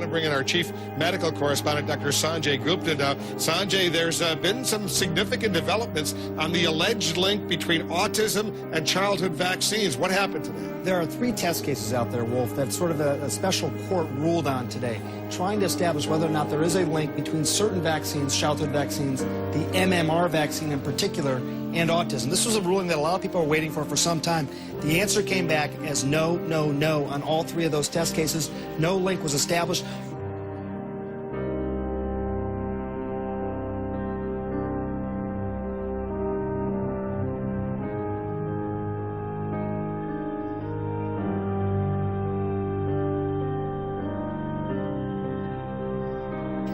bring in our chief medical correspondent, Dr. Sanjay Gupta. Now, Sanjay, there's been some significant developments on the alleged link between autism and childhood vaccines. What happened today? There are 3 test cases out there, Wolf, that sort of a special court ruled on today, trying to establish whether or not there is a link between certain vaccines, childhood vaccines, the MMR vaccine in particular, and autism. This was a ruling that a lot of people were waiting for some time. The answer came back as no, no, no on all 3 of those test cases. No link was established.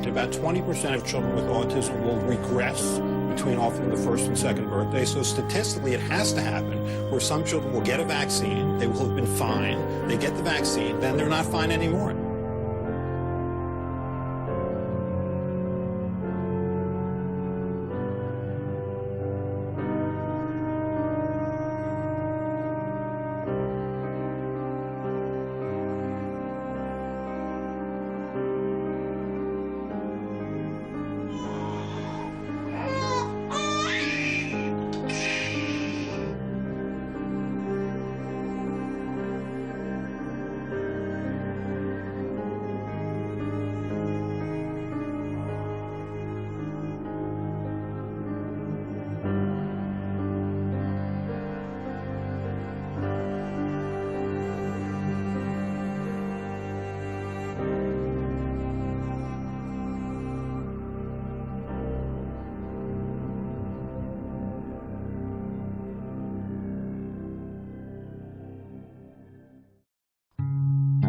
About 20% of children with autism will regress between often the first and second birthday. So statistically, it has to happen where some children will get a vaccine, they will have been fine, they get the vaccine, then they're not fine anymore.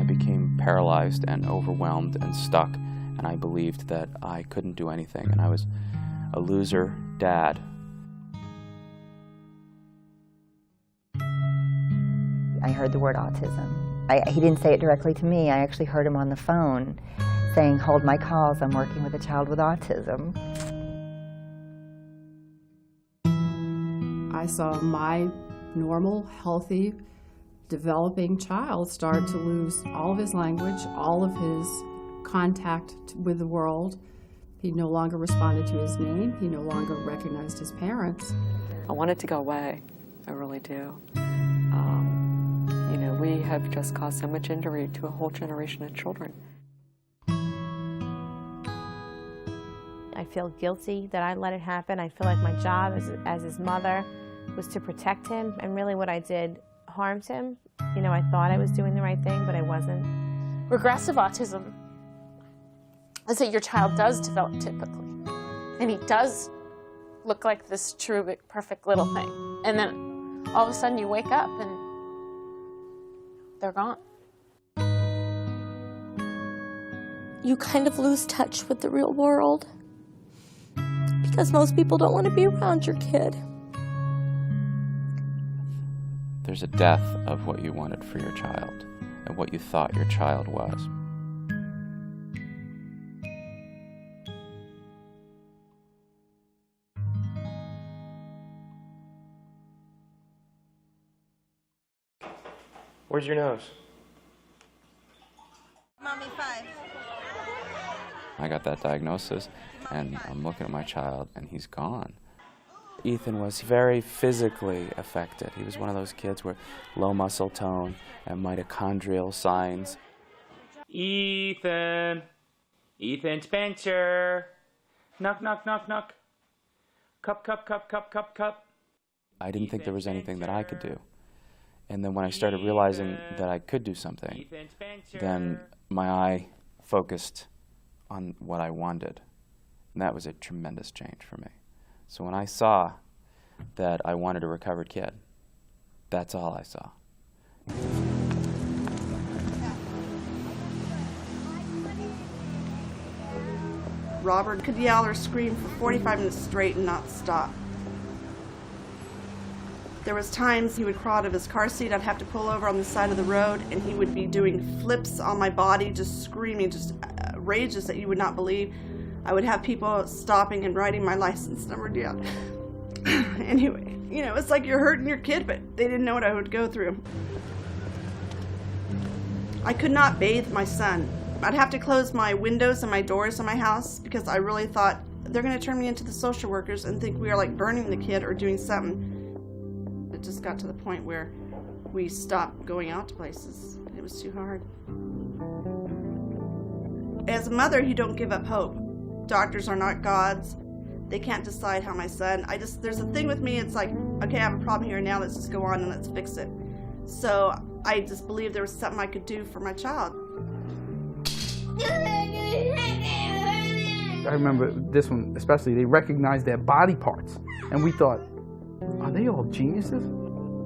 Became paralyzed and overwhelmed and stuck, and I believed that I couldn't do anything, and I was a loser dad. I heard the word autism. He didn't say it directly to me. I actually heard him on the phone saying, "Hold my calls, I'm working with a child with autism." I saw my normal, healthy, developing child start to lose all of his language, all of his contact with the world. He no longer responded to his name. He no longer recognized his parents. I want it to go away. I really do. You know, we have just caused so much injury to a whole generation of children. I feel guilty that I let it happen. I feel like my job as his mother was to protect him, and really what I did harmed him. You know, I thought I was doing the right thing, but I wasn't. Regressive autism is that your child does develop typically, and he does look like this true, perfect little thing. And then all of a sudden you wake up and they're gone. You kind of lose touch with the real world because most people don't want to be around your kid. There's a death of what you wanted for your child and what you thought your child was. Where's your nose? Mommy, 5. I got that diagnosis, and I'm looking at my child, and he's gone. Ethan was very physically affected. He was one of those kids with low muscle tone and mitochondrial signs. Ethan! Ethan Spencer! Knock, knock, knock, knock. Cup, cup, cup, cup, cup, cup. I didn't think there was anything that I could do. And then when I started realizing that I could do something, then my eye focused on what I wanted. And that was a tremendous change for me. So when I saw that I wanted a recovered kid, that's all I saw. Robert could yell or scream for 45 minutes straight and not stop. There was times he would crawl out of his car seat, I'd have to pull over on the side of the road, and he would be doing flips on my body, just screaming, just rages that you would not believe. I would have people stopping and writing my license number down. Anyway, you know, it's like you're hurting your kid, but they didn't know what I would go through. I could not bathe my son I'd have to close my windows and my doors in my house because I really thought they're going to turn me into the social workers and think we are like burning the kid or doing something. It just got to the point where we stopped going out to places. It was too hard. As a mother, you don't give up hope. Doctors are not gods. They can't decide how my son, there's a thing with me, it's like, okay, I have a problem here now, let's just go on and let's fix it. So I just believed there was something I could do for my child. I remember this one especially, they recognized their body parts. And we thought, are they all geniuses?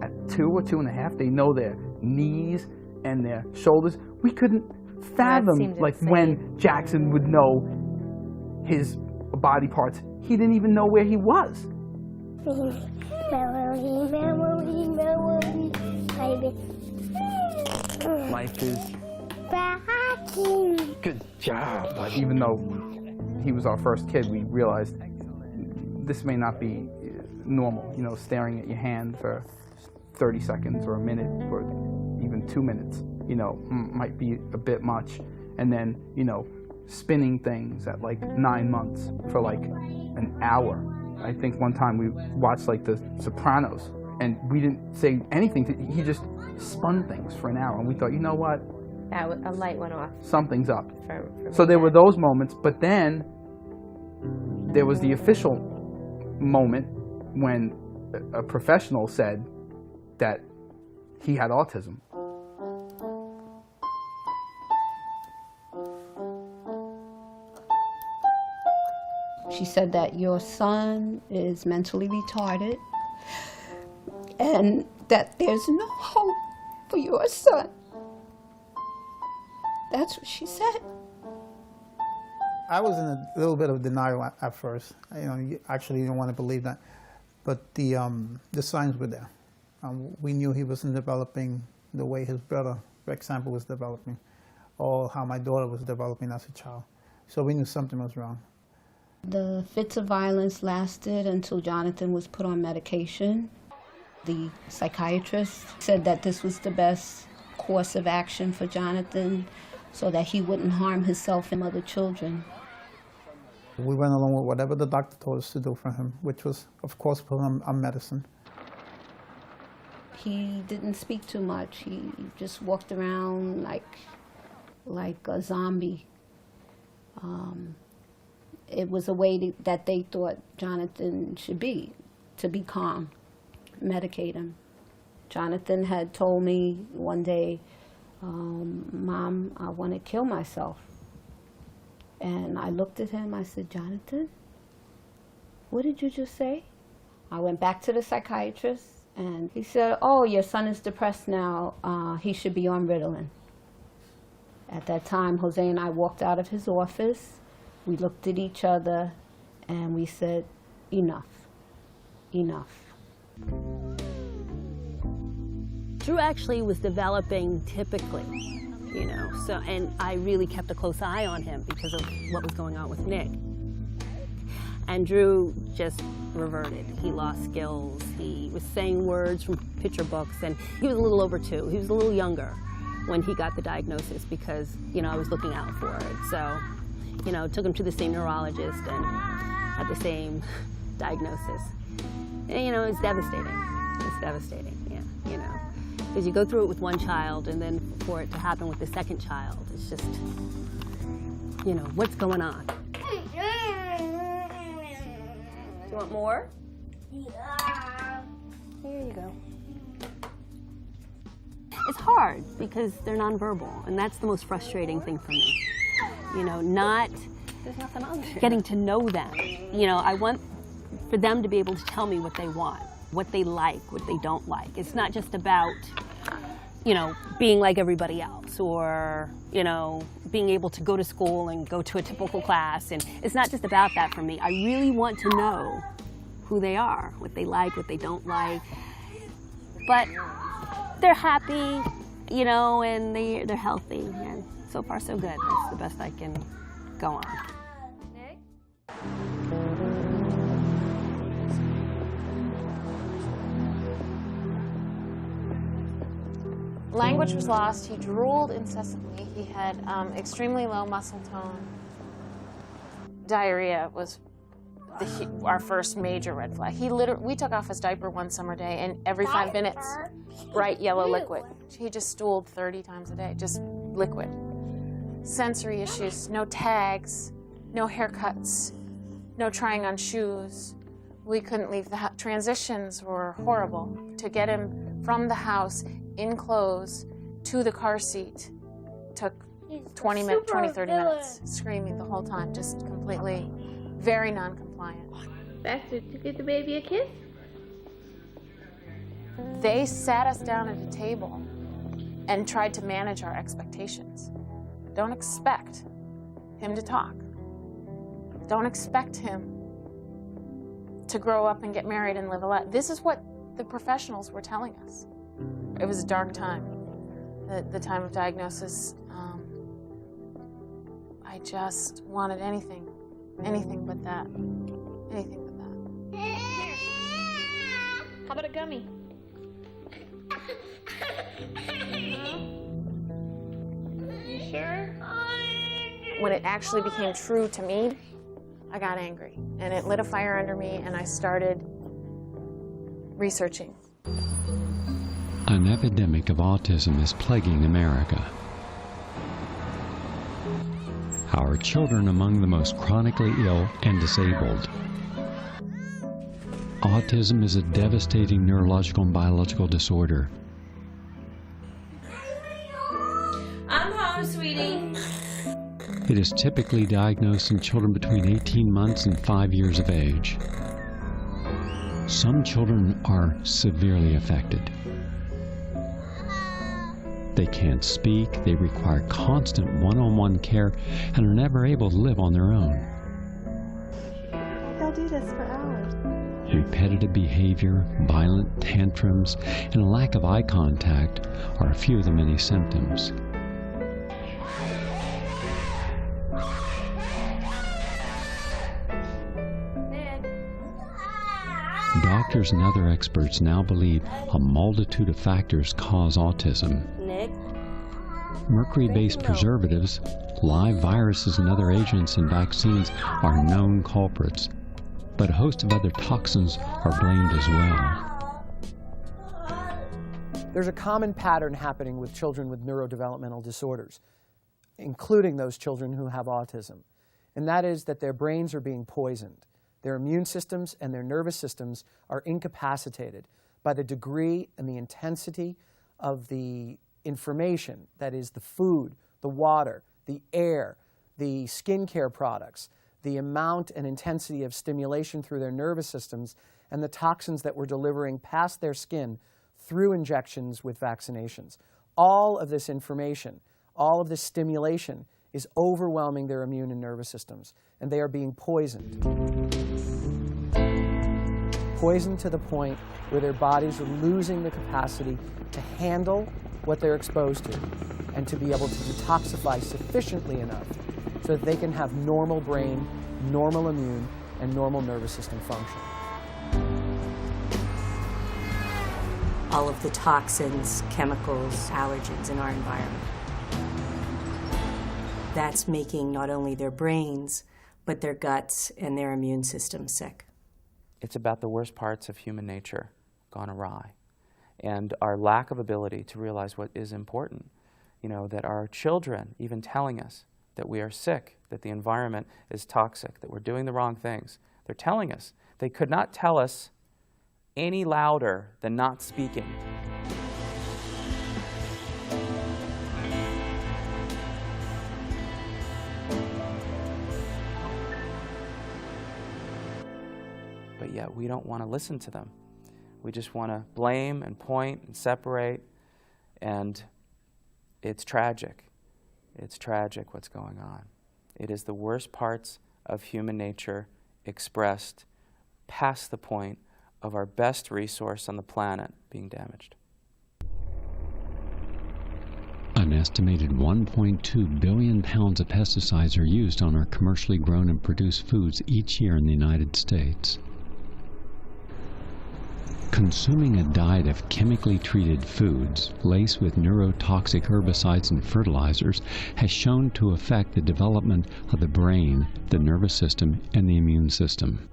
At 2 or 2.5, they know their knees and their shoulders. We couldn't fathom like when Jackson would know his body parts. He didn't even know where he was. Life is good job. Like, even though he was our first kid, we realized this may not be normal. You know, staring at your hand for 30 seconds or a minute or even 2 minutes, you know, might be a bit much. And then, you know, spinning things at like 9 months for like an hour. I think one time we watched like The Sopranos and we didn't say anything. He just spun things for an hour and we thought, you know what? A light went off. Something's up. For so there were those moments, but then there was the official moment when a professional said that he had autism. She said that your son is mentally retarded and that there's no hope for your son. That's what she said. I was in a little bit of denial at first. You know, you actually didn't want to believe that. But the signs were there. We knew he wasn't developing the way his brother, for example, was developing, or how my daughter was developing as a child. So we knew something was wrong. The fits of violence lasted until Jonathan was put on medication. The psychiatrist said that this was the best course of action for Jonathan so that he wouldn't harm himself and other children. We went along with whatever the doctor told us to do for him, which was, of course, put him on medicine. He didn't speak too much. He just walked around like a zombie. It was a way that they thought Jonathan should be, to be calm, medicate him. Jonathan had told me one day, Mom, I want to kill myself. And I looked at him, I said, Jonathan, what did you just say? I went back to the psychiatrist and he said, oh, your son is depressed now, he should be on Ritalin. At that time, Jose and I walked out of his office. We looked at each other and we said, enough, enough. Drew actually was developing typically, you know, so, and I really kept a close eye on him because of what was going on with Nick. And Drew just reverted. He lost skills. He was saying words from picture books, and he was a little over 2. He was a little younger when he got the diagnosis because, you know, I was looking out for it. So, you know, took him to the same neurologist and had the same diagnosis. And, you know, it's devastating. It's devastating, yeah, you know. Because you go through it with one child and then for it to happen with the second child, it's just, you know, what's going on? You want more? Yeah. Here you go. It's hard because they're nonverbal, and that's the most frustrating thing for me. You know, not getting to know them. You know, I want for them to be able to tell me what they want, what they like, what they don't like. It's not just about, you know, being like everybody else or, you know, being able to go to school and go to a typical class. And it's not just about that for me. I really want to know who they are, what they like, what they don't like. But they're happy, you know, and they're healthy. And so far, so good. That's the best I can go on. Language was lost. He drooled incessantly. He had extremely low muscle tone. Diarrhea was our first major red flag. We took off his diaper one summer day, and every 5 minutes, bright yellow liquid. He just stooled 30 times a day, just liquid. Sensory issues, no tags, no haircuts, no trying on shoes. We couldn't leave the house. Transitions were horrible. To get him from the house in clothes to the car seat took 20, 30 minutes, screaming the whole time, just completely, very non-compliant. Baxter, to give the baby a kiss? They sat us down at a table and tried to manage our expectations. Don't expect him to talk. Don't expect him to grow up and get married and live a life. This is what the professionals were telling us. It was a dark time, the time of diagnosis. I just wanted anything but that. Anything but that. How about a gummy? You sure? When it actually became true to me, I got angry, and it lit a fire under me, and I started researching. An epidemic of autism is plaguing America. Our children among the most chronically ill and disabled. Autism is a devastating neurological and biological disorder. I'm home, sweetie. It is typically diagnosed in children between 18 months and 5 years of age. Some children are severely affected. They can't speak, they require constant one-on-one care, and are never able to live on their own. They'll do this for hours. Repetitive behavior, violent tantrums, and a lack of eye contact are a few of the many symptoms. Doctors and other experts now believe a multitude of factors cause autism. Nick? Mercury-based preservatives, live viruses and other agents in vaccines are known culprits, but a host of other toxins are blamed as well. There's a common pattern happening with children with neurodevelopmental disorders, including those children who have autism, and that is that their brains are being poisoned. Their immune systems and their nervous systems are incapacitated by the degree and the intensity of the information, that is the food, the water, the air, the skincare products, the amount and intensity of stimulation through their nervous systems, and the toxins that we're delivering past their skin through injections with vaccinations. All of this information, all of this stimulation is overwhelming their immune and nervous systems, and they are being poisoned. Poisoned to the point where their bodies are losing the capacity to handle what they're exposed to and to be able to detoxify sufficiently enough so that they can have normal brain, normal immune, and normal nervous system function. All of the toxins, chemicals, allergens in our environment. That's making not only their brains, but their guts and their immune system sick. It's about the worst parts of human nature gone awry, and our lack of ability to realize what is important. You know, that our children even telling us that we are sick, that the environment is toxic, that we're doing the wrong things. They're telling us. They could not tell us any louder than not speaking. But yet we don't want to listen to them. We just want to blame and point and separate, and it's tragic. It's tragic what's going on. It is the worst parts of human nature expressed past the point of our best resource on the planet being damaged. An estimated 1.2 billion pounds of pesticides are used on our commercially grown and produced foods each year in the United States. Consuming a diet of chemically treated foods laced with neurotoxic herbicides and fertilizers has shown to affect the development of the brain, the nervous system, and the immune system.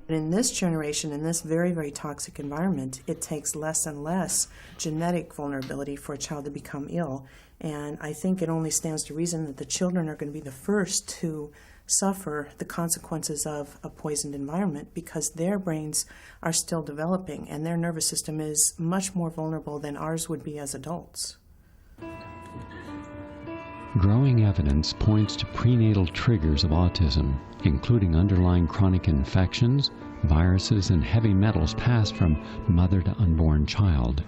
In this generation, in this very, very toxic environment, it takes less and less genetic vulnerability for a child to become ill. And I think it only stands to reason that the children are going to be the first to suffer the consequences of a poisoned environment because their brains are still developing and their nervous system is much more vulnerable than ours would be as adults. Growing evidence points to prenatal triggers of autism, including underlying chronic infections, viruses, and heavy metals passed from mother to unborn child.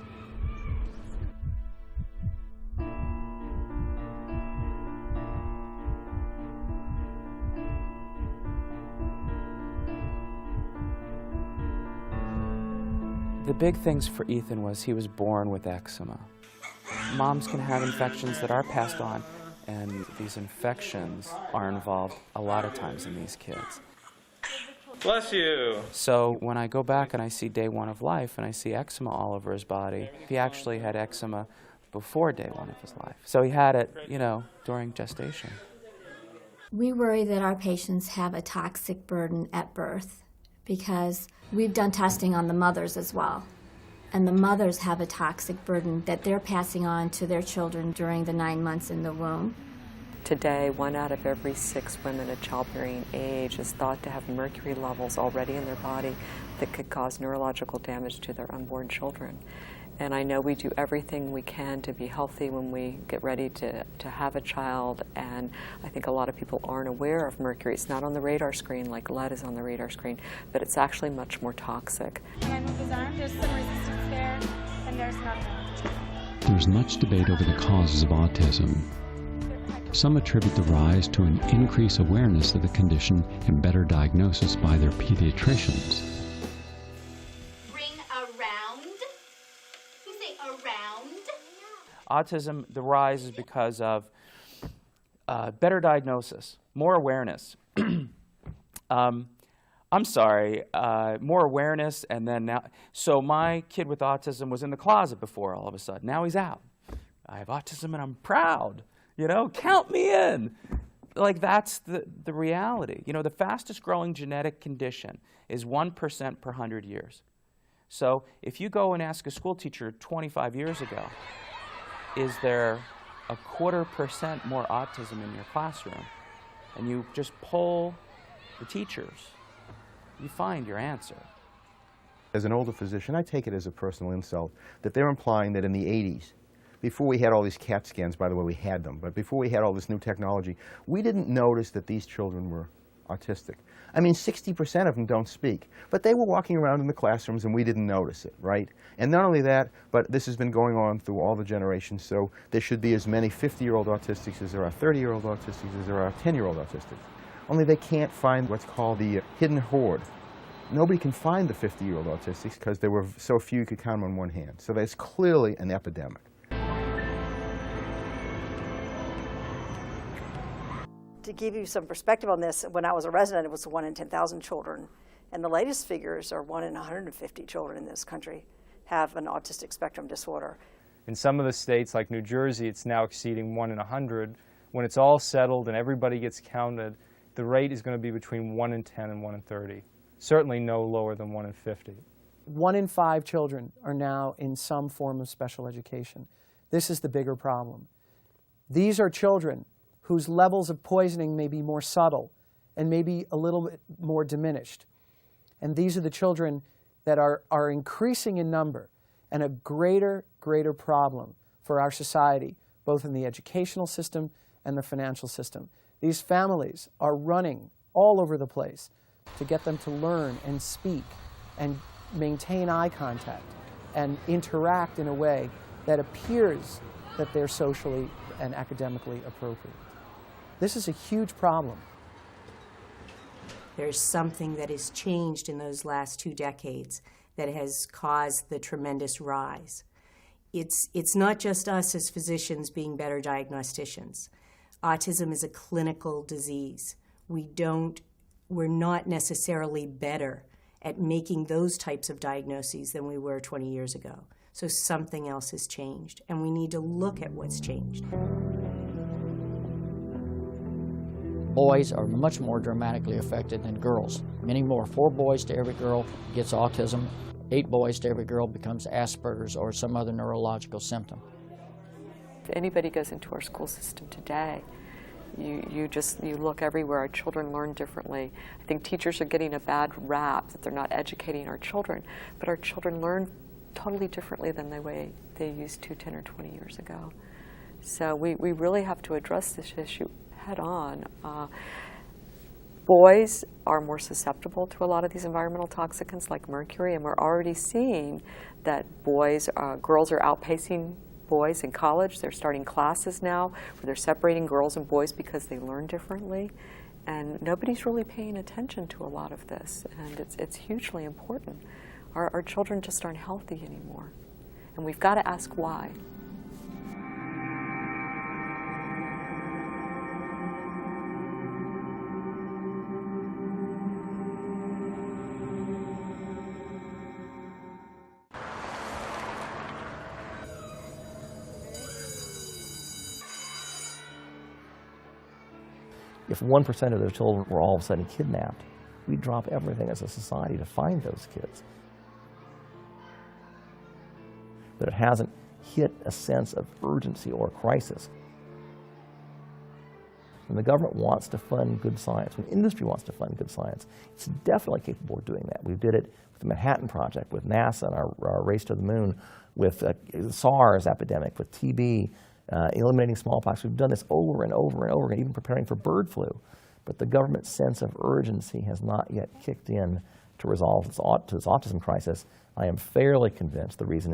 The big things for Ethan was he was born with eczema. Moms can have infections that are passed on, and these infections are involved a lot of times in these kids. Bless you. So when I go back and I see day one of life and I see eczema all over his body, he actually had eczema before day one of his life. So he had it, you know, during gestation. We worry that our patients have a toxic burden at birth because we've done testing on the mothers as well. And the mothers have a toxic burden that they're passing on to their children during the 9 months in the womb. Today, 1 out of every 6 women of childbearing age is thought to have mercury levels already in their body that could cause neurological damage to their unborn children. And I know we do everything we can to be healthy when we get ready to have a child, and I think a lot of people aren't aware of mercury. It's not on the radar screen like lead is on the radar screen, but it's actually much more toxic. When I move his arm, there's some resistance there, and there's nothing. There's much debate over the causes of autism. Some attribute the rise to an increased awareness of the condition and better diagnosis by their pediatricians. Autism, the rise is because of better diagnosis, more awareness. I'm sorry, more awareness, and then now, so my kid with autism was in the closet before all of a sudden. Now he's out. I have autism and I'm proud, you know, count me in. Like that's the reality. You know, the fastest growing genetic condition is 1% per 100 years. So if you go and ask a school teacher 25 years ago, is there a 0.25% more autism in your classroom? And you just poll the teachers, you find your answer. As an older physician, I take it as a personal insult that they're implying that in the 80s, before we had all these CAT scans, by the way, we had them, but before we had all this new technology, we didn't notice that these children were autistic. I mean, 60% of them don't speak, but they were walking around in the classrooms and we didn't notice it, right? And not only that, but this has been going on through all the generations, so there should be as many 50-year-old autistics as there are 30-year-old autistics as there are 10-year-old autistics. Only they can't find what's called the hidden horde. Nobody can find the 50-year-old autistics because there were so few you could count them on one hand. So there's clearly an epidemic. To give you some perspective on this, when I was a resident, it was 1 in 10,000 children. And the latest figures are 1 in 150 children in this country have an autistic spectrum disorder. In some of the states, like New Jersey, it's now exceeding 1 in 100. When it's all settled and everybody gets counted, the rate is going to be between 1 in 10 and 1 in 30. Certainly no lower than 1 in 50. 1 in 5 children are now in some form of special education. This is the bigger problem. These are children whose levels of poisoning may be more subtle and maybe a little bit more diminished. And these are the children that are increasing in number and a greater problem for our society, both in the educational system and the financial system. These families are running all over the place to get them to learn and speak and maintain eye contact and interact in a way that appears that they're socially and academically appropriate. This is a huge problem. There's something that has changed in those last 2 decades that has caused the tremendous rise. It's not just us as physicians being better diagnosticians. Autism is a clinical disease. We're not necessarily better at making those types of diagnoses than we were 20 years ago. So something else has changed, and we need to look at what's changed. Boys are much more dramatically affected than girls. Many more. 4 boys to every girl gets autism. 8 boys to every girl becomes Asperger's or some other neurological symptom. If anybody goes into our school system today, you look everywhere. Our children learn differently. I think teachers are getting a bad rap that they're not educating our children, but our children learn totally differently than the way they used to 10 or 20 years ago. So we really have to address this issue head on. Boys are more susceptible to a lot of these environmental toxicants like mercury, and we're already seeing that girls are outpacing boys in college. They're starting classes now where they're separating girls and boys because they learn differently, and nobody's really paying attention to a lot of this, and it's hugely important. Our children just aren't healthy anymore, and we've got to ask why. If 1% of those children were all of a sudden kidnapped, we'd drop everything as a society to find those kids. But it hasn't hit a sense of urgency or crisis. When the government wants to fund good science, when industry wants to fund good science, it's definitely capable of doing that. We did it with the Manhattan Project, with NASA and our race to the moon, with the SARS epidemic, with TB, eliminating smallpox. We've done this over and over and over again, even preparing for bird flu. But the government's sense of urgency has not yet kicked in to resolve this autism crisis. I am fairly convinced the reason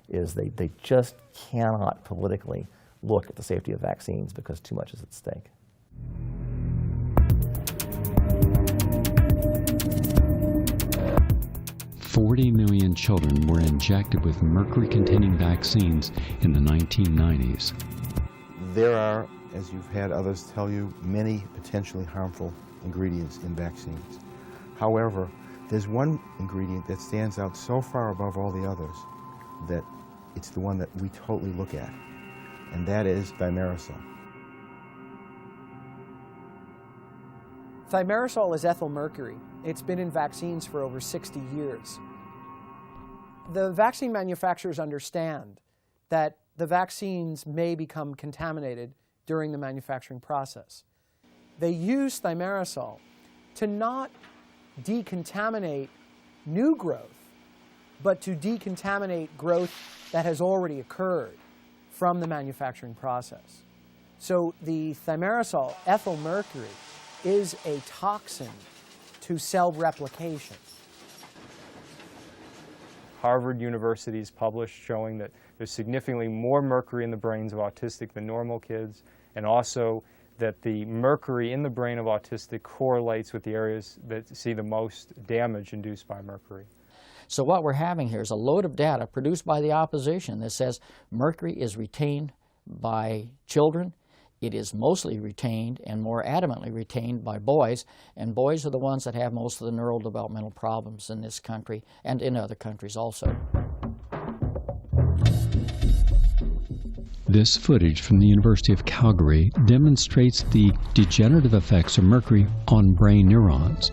is they just cannot politically look at the safety of vaccines because too much is at stake. "40 million children were injected with mercury-containing vaccines in the 1990s. There are, as you've had others tell you, many potentially harmful ingredients in vaccines. However, there's one ingredient that stands out so far above all the others that it's the one that we totally look at, and that is thimerosal. Thimerosal is ethyl mercury. It's been in vaccines for over 60 years. The vaccine manufacturers understand that the vaccines may become contaminated during the manufacturing process. They use thimerosal to not decontaminate new growth, but to decontaminate growth that has already occurred from the manufacturing process. So the thimerosal, ethyl mercury, is a toxin to cell replication. Harvard University has published showing that there's significantly more mercury in the brains of autistic than normal kids, and also that the mercury in the brain of autistic correlates with the areas that see the most damage induced by mercury. So what we're having here is a load of data produced by the opposition that says mercury is retained by children. It is mostly retained and more adamantly retained by boys, and boys are the ones that have most of the neurodevelopmental problems in this country and in other countries also. This footage from the University of Calgary demonstrates the degenerative effects of mercury on brain neurons.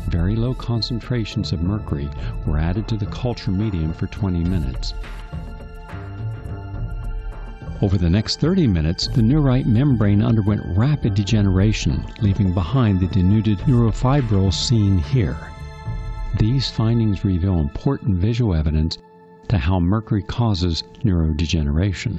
Very low concentrations of mercury were added to the culture medium for 20 minutes. Over the next 30 minutes, the neurite membrane underwent rapid degeneration, leaving behind the denuded neurofibrils seen here. These findings reveal important visual evidence to how mercury causes neurodegeneration.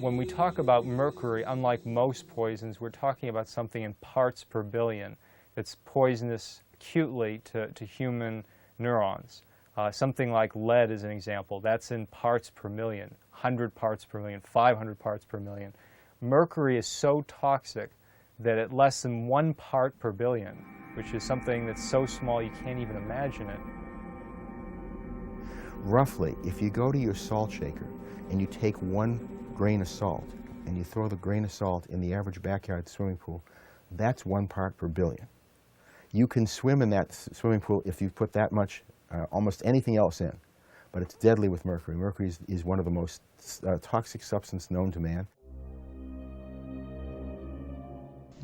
When we talk about mercury, unlike most poisons, we're talking about something in parts per billion that's poisonous acutely to human neurons. Something like lead is an example. That's in parts per million, 100 parts per million, 500 parts per million. Mercury is so toxic that at less than 1 part per billion, which is something that's so small you can't even imagine it. Roughly, if you go to your salt shaker and you take 1 grain of salt and you throw the grain of salt in the average backyard swimming pool, that's 1 part per billion. You can swim in that swimming pool if you put that much, almost anything else in, but it's deadly with mercury. Mercury is one of the most toxic substances known to man.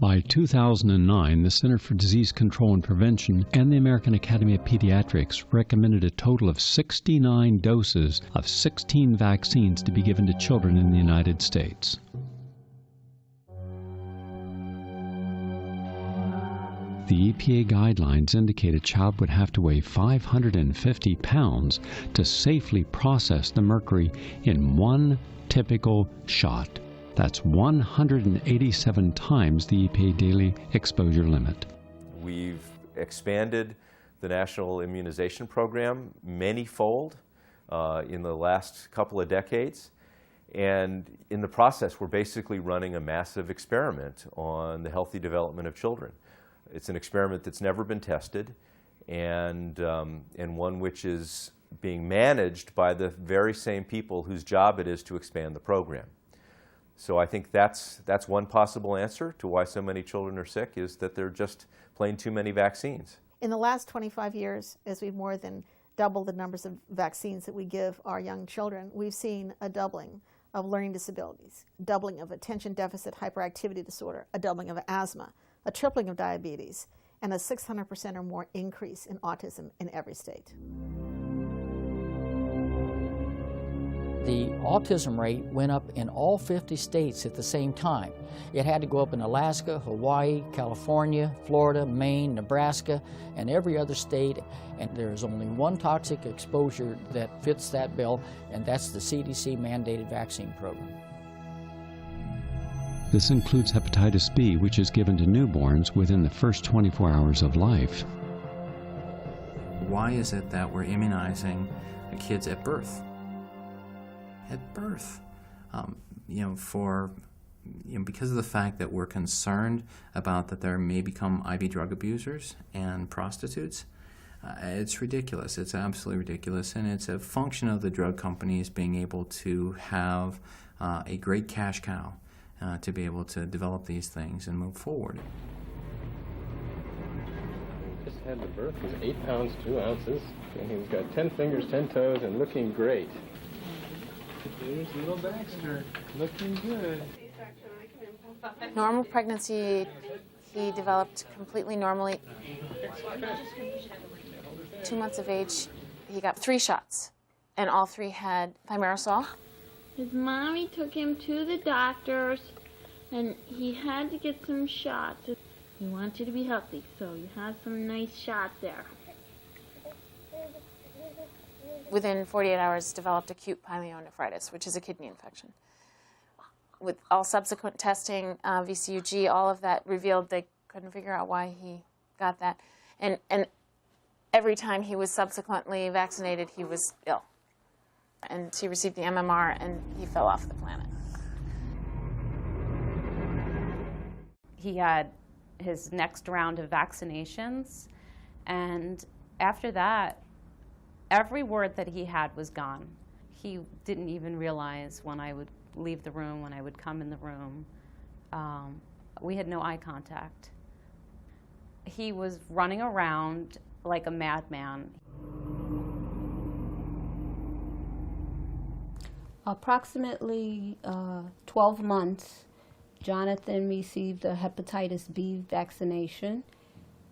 By 2009, the Center for Disease Control and Prevention and the American Academy of Pediatrics recommended a total of 69 doses of 16 vaccines to be given to children in the United States. The EPA guidelines indicate a child would have to weigh 550 pounds to safely process the mercury in one typical shot. That's 187 times the EPA daily exposure limit. We've expanded the national immunization program many-fold in the last couple of decades. And in the process, we're basically running a massive experiment on the healthy development of children. It's an experiment that's never been tested, and one which is being managed by the very same people whose job it is to expand the program. So I think that's one possible answer to why so many children are sick, is that there are just plain too many vaccines. In the last 25 years, as we've more than doubled the numbers of vaccines that we give our young children, we've seen a doubling of learning disabilities, doubling of attention deficit hyperactivity disorder, a doubling of asthma, a tripling of diabetes, and a 600% or more increase in autism in every state. The autism rate went up in all 50 states at the same time. It had to go up in Alaska, Hawaii, California, Florida, Maine, Nebraska, and every other state. And there is only one toxic exposure that fits that bill, and that's the CDC mandated vaccine program. This includes hepatitis B, which is given to newborns within the first 24 hours of life. Why is it that we're immunizing the kids at birth? At birth, because of the fact that we're concerned about that there may become IV drug abusers and prostitutes. It's ridiculous. It's absolutely ridiculous, and it's a function of the drug companies being able to have a great cash cow to be able to develop these things and move forward. Just had the birth, was 8 pounds 2 ounces, and he's got 10 fingers, 10 toes, and looking great. There's little Baxter, looking good. Normal pregnancy, he developed completely normally. 2 months of age, he got 3 shots, and all 3 had thimerosal. His mommy took him to the doctors, and he had to get some shots. He wants you to be healthy, so you have some nice shots there. Within 48 hours, developed acute pyelonephritis, which is a kidney infection. With all subsequent testing, VCUG, all of that revealed they couldn't figure out why he got that. And every time he was subsequently vaccinated, he was ill. And he received the MMR, and he fell off the planet. He had his next round of vaccinations, and after that, every word that he had was gone. He didn't even realize when I would leave the room, when I would come in the room. We had no eye contact. He was running around like a madman. Approximately 12 months, Jonathan received a hepatitis B vaccination.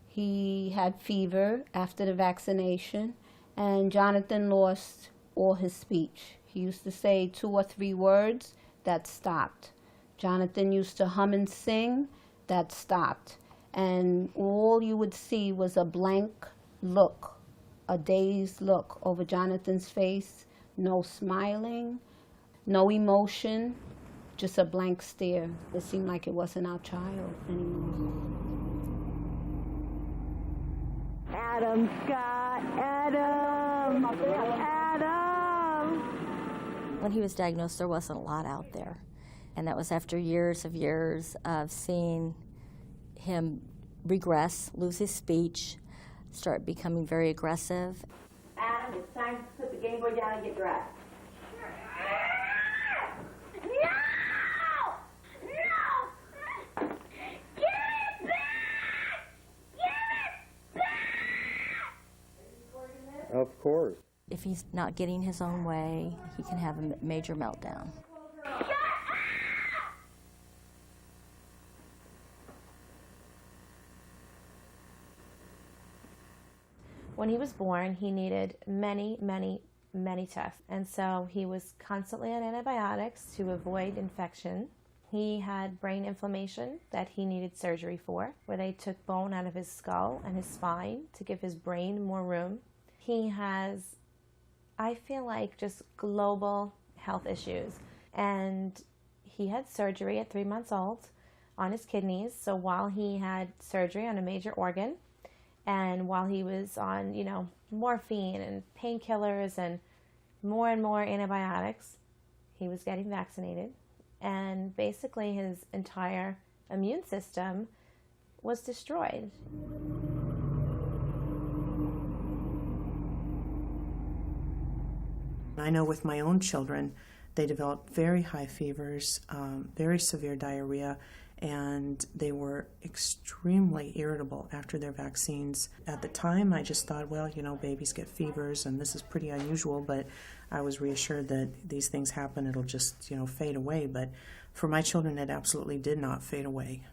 He had fever after the vaccination, and Jonathan lost all his speech. He used to say 2 or 3 words, that stopped. Jonathan used to hum and sing, that stopped. And all you would see was a blank look, a dazed look over Jonathan's face, no smiling, no emotion, just a blank stare. It seemed like it wasn't our child anymore. Adam, Scott, Adam, Adam. When he was diagnosed, there wasn't a lot out there. And that was after years of seeing him regress, lose his speech, start becoming very aggressive. Adam, it's time to put the Game Boy down and get dressed. Of course. If he's not getting his own way, he can have a major meltdown. When he was born, he needed many tests. And so he was constantly on antibiotics to avoid infection. He had brain inflammation that he needed surgery for, where they took bone out of his skull and his spine to give his brain more room. He has, I feel like, just global health issues. And he had surgery at 3 months old on his kidneys. So while he had surgery on a major organ, and while he was on, morphine and painkillers and more antibiotics, he was getting vaccinated. And basically his entire immune system was destroyed. I know with my own children, they developed very high fevers, very severe diarrhea, and they were extremely irritable after their vaccines. At the time, I just thought, well, babies get fevers, and this is pretty unusual, but I was reassured that these things happen, it'll just, fade away. But for my children, it absolutely did not fade away.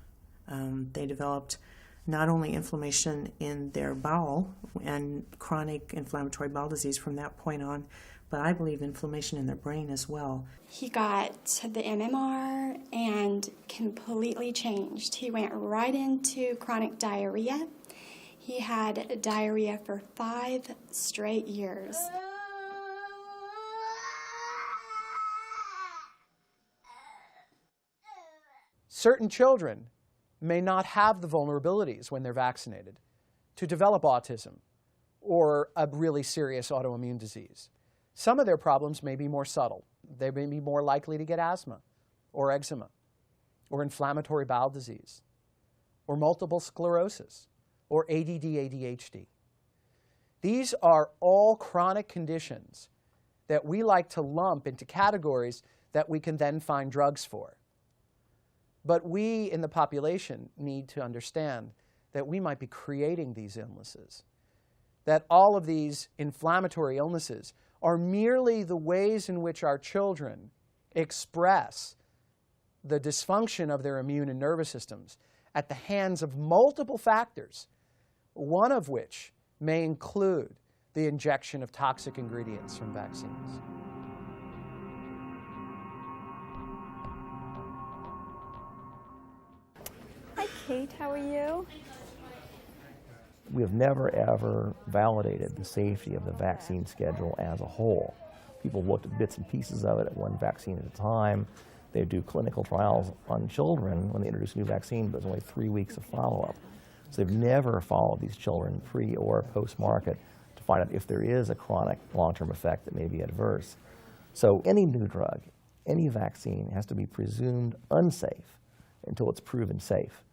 They developed not only inflammation in their bowel and chronic inflammatory bowel disease from that point on, but I believe inflammation in their brain as well. He got the MMR and completely changed. He went right into chronic diarrhea. He had diarrhea for 5 straight years. Certain children may not have the vulnerabilities when they're vaccinated to develop autism or a really serious autoimmune disease. Some of their problems may be more subtle. They may be more likely to get asthma or eczema or inflammatory bowel disease or multiple sclerosis or ADD, ADHD. These are all chronic conditions that we like to lump into categories that we can then find drugs for. But we in the population need to understand that we might be creating these illnesses, that all of these inflammatory illnesses are merely the ways in which our children express the dysfunction of their immune and nervous systems at the hands of multiple factors, one of which may include the injection of toxic ingredients from vaccines. Hi, Kate. How are you? We have never, ever validated the safety of the vaccine schedule as a whole. People looked at bits and pieces of it at one vaccine at a time. They do clinical trials on children when they introduce a new vaccine, but there's only 3 weeks of follow-up. So they've never followed these children pre or post-market to find out if there is a chronic long-term effect that may be adverse. So any new drug, any vaccine has to be presumed unsafe until it's proven safe.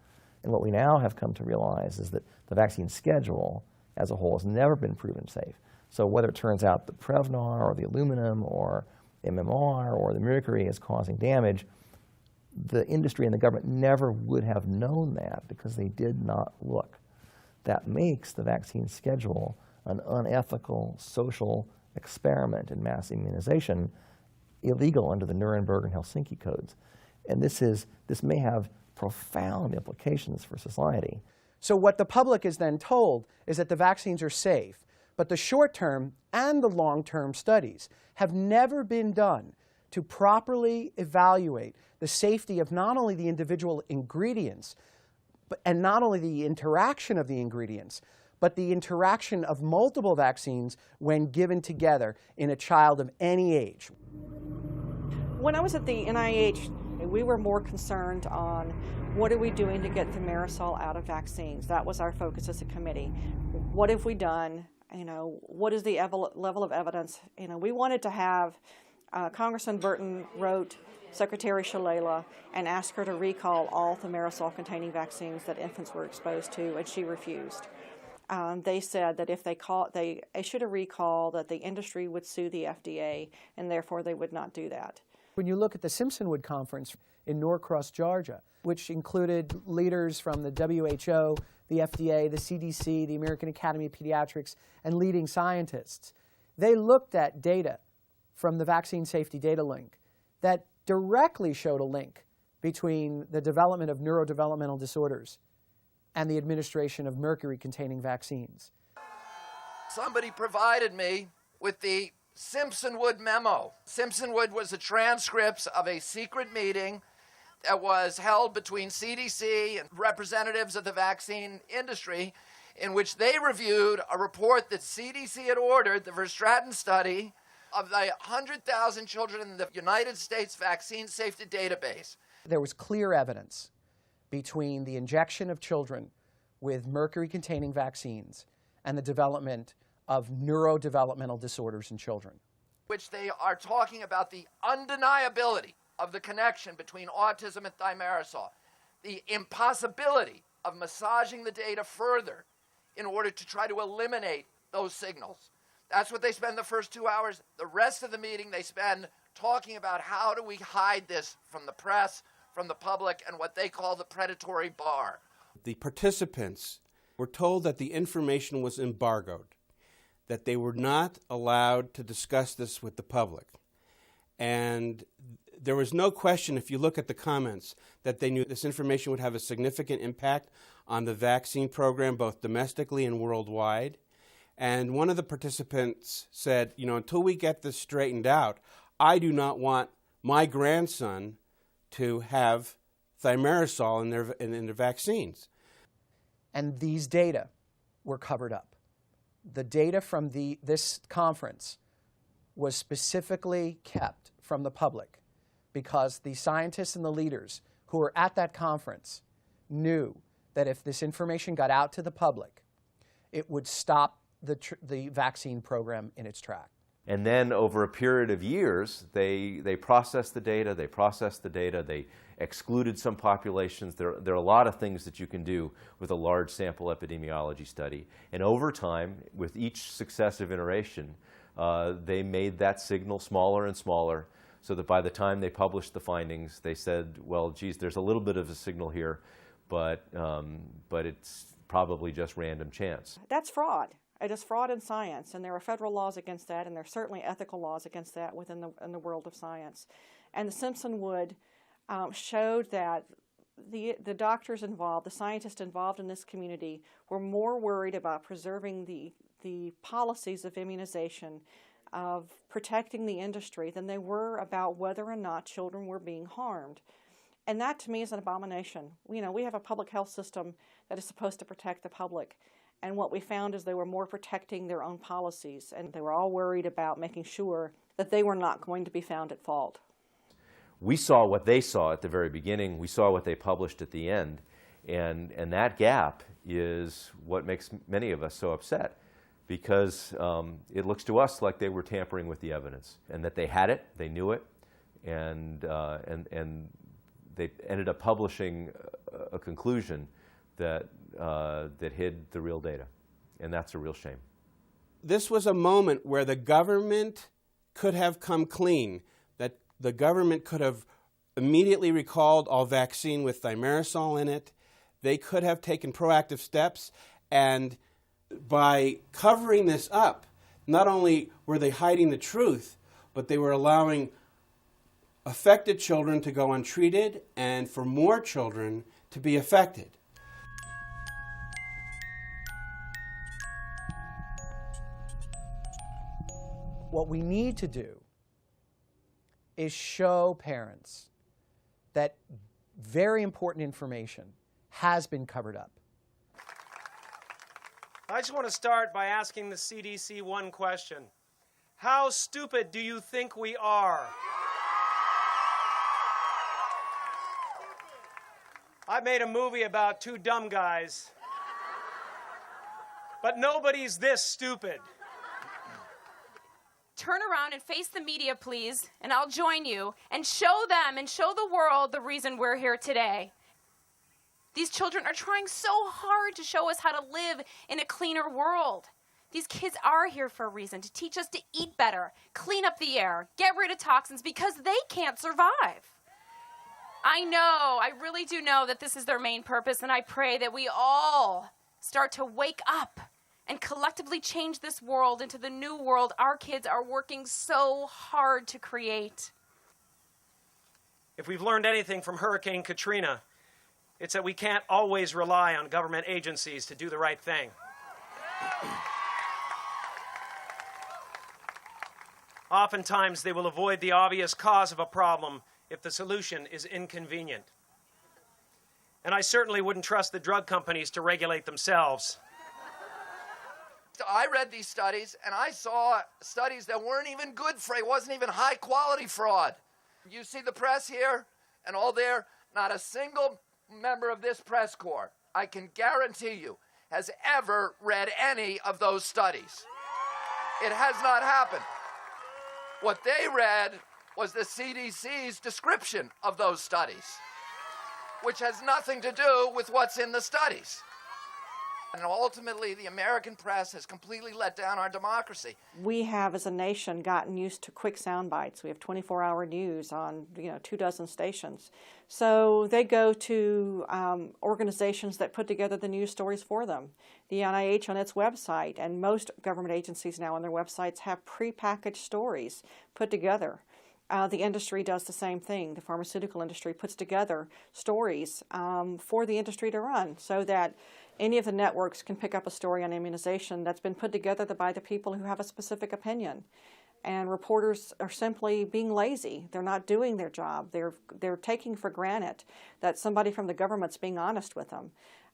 And what we now have come to realize is that the vaccine schedule as a whole has never been proven safe. So whether it turns out the Prevnar or the aluminum or MMR or the mercury is causing damage, the industry and the government never would have known that because they did not look. That makes the vaccine schedule an unethical social experiment in mass immunization, illegal under the Nuremberg and Helsinki codes. And this may have profound implications for society. So what the public is then told is that the vaccines are safe, but the short-term and the long-term studies have never been done to properly evaluate the safety of not only the individual ingredients, and not only the interaction of the ingredients, but the interaction of multiple vaccines when given together in a child of any age. When I was at the NIH, we were more concerned on what are we doing to get thimerosal out of vaccines. That was our focus as a committee. What have we done? What is the level of evidence? We wanted to have, Congressman Burton wrote Secretary Shalala and asked her to recall all thimerosal-containing vaccines that infants were exposed to, and she refused. They said that if they issued a recall, that the industry would sue the FDA, and therefore they would not do that. When you look at the Simpsonwood Conference in Norcross, Georgia, which included leaders from the WHO, the FDA, the CDC, the American Academy of Pediatrics, and leading scientists. They looked at data from the Vaccine Safety Data Link that directly showed a link between the development of neurodevelopmental disorders and the administration of mercury-containing vaccines. Somebody provided me with the Simpsonwood memo. Simpsonwood was the transcripts of a secret meeting that was held between CDC and representatives of the vaccine industry, in which they reviewed a report that CDC had ordered, the Verstraeten study, of the 100,000 children in the United States Vaccine Safety Database. There was clear evidence between the injection of children with mercury-containing vaccines and the development of neurodevelopmental disorders in children. Which they are talking about the undeniability of the connection between autism and thimerosal, the impossibility of massaging the data further in order to try to eliminate those signals. That's what they spend the first 2 hours. The rest of the meeting they spend talking about how do we hide this from the press, from the public, and what they call the predatory bar. The participants were told that the information was embargoed, that they were not allowed to discuss this with the public. And there was no question, if you look at the comments, that they knew this information would have a significant impact on the vaccine program, both domestically and worldwide. And one of the participants said, until we get this straightened out, I do not want my grandson to have thimerosal in their vaccines. And these data were covered up. The data from this conference was specifically kept from the public because the scientists and the leaders who were at that conference knew that if this information got out to the public, it would stop the vaccine program in its track. And then over a period of years, they processed the data, they excluded some populations. There are a lot of things that you can do with a large sample epidemiology study. And over time, with each successive iteration, they made that signal smaller and smaller so that by the time they published the findings, they said, well, geez, there's a little bit of a signal here, but it's probably just random chance. That's fraud. It is fraud in science, and there are federal laws against that, and there are certainly ethical laws against that within the world of science. And the Simpsonwood showed that the doctors involved, the scientists involved in this community, were more worried about preserving the policies of immunization, of protecting the industry, than they were about whether or not children were being harmed. And that, to me, is an abomination. We have a public health system that is supposed to protect the public. And what we found is they were more protecting their own policies, and they were all worried about making sure that they were not going to be found at fault. We saw what they saw at the very beginning. We saw what they published at the end. And that gap is what makes many of us so upset, because it looks to us like they were tampering with the evidence, and that they had it, they knew it, and they ended up publishing a conclusion that hid the real data, and that's a real shame. This was a moment where the government could have come clean, that the government could have immediately recalled all vaccine with thimerosal in it. They could have taken proactive steps, and by covering this up, not only were they hiding the truth, but they were allowing affected children to go untreated and for more children to be affected. What we need to do is show parents that very important information has been covered up. I just want to start by asking the CDC one question. How stupid do you think we are? I made a movie about two dumb guys, but nobody's this stupid. Turn around and face the media, please, and I'll join you and show them and show the world the reason we're here today. These children are trying so hard to show us how to live in a cleaner world. These kids are here for a reason, to teach us to eat better, clean up the air, get rid of toxins, because they can't survive. I really do know that this is their main purpose, and I pray that we all start to wake up and collectively change this world into the new world our kids are working so hard to create. If we've learned anything from Hurricane Katrina, it's that we can't always rely on government agencies to do the right thing. Oftentimes, they will avoid the obvious cause of a problem if the solution is inconvenient. And I certainly wouldn't trust the drug companies to regulate themselves. I read these studies, and I saw studies that weren't even good for it. Wasn't even high-quality fraud. You see the press here and all there, not a single member of this press corps, I can guarantee you, has ever read any of those studies. It has not happened. What they read was the CDC's description of those studies, which has nothing to do with what's in the studies. And ultimately, the American press has completely let down our democracy. We have, as a nation, gotten used to quick sound bites. We have 24-hour news on 24 stations. So they go to organizations that put together the news stories for them. The NIH on its website, and most government agencies now on their websites have prepackaged stories put together. The industry does the same thing. The pharmaceutical industry puts together stories for the industry to run so that any of the networks can pick up a story on immunization that's been put together by the people who have a specific opinion. And reporters are simply being lazy. They're not doing their job. They're taking for granted that somebody from the government's being honest with them.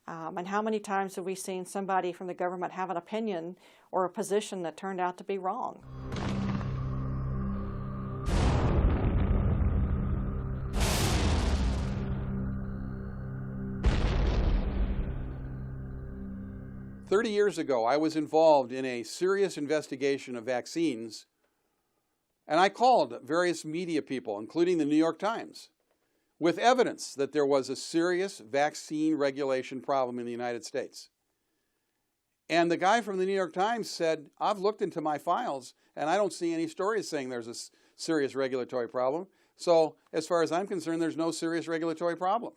And how many times have we seen somebody from the government have an opinion or a position that turned out to be wrong? "30 years ago, I was involved in a serious investigation of vaccines, and I called various media people, including the New York Times, with evidence that there was a serious vaccine regulation problem in the United States. And the guy from the New York Times said, I've looked into my files, and I don't see any stories saying there's a serious regulatory problem. So as far as I'm concerned, there's no serious regulatory problem."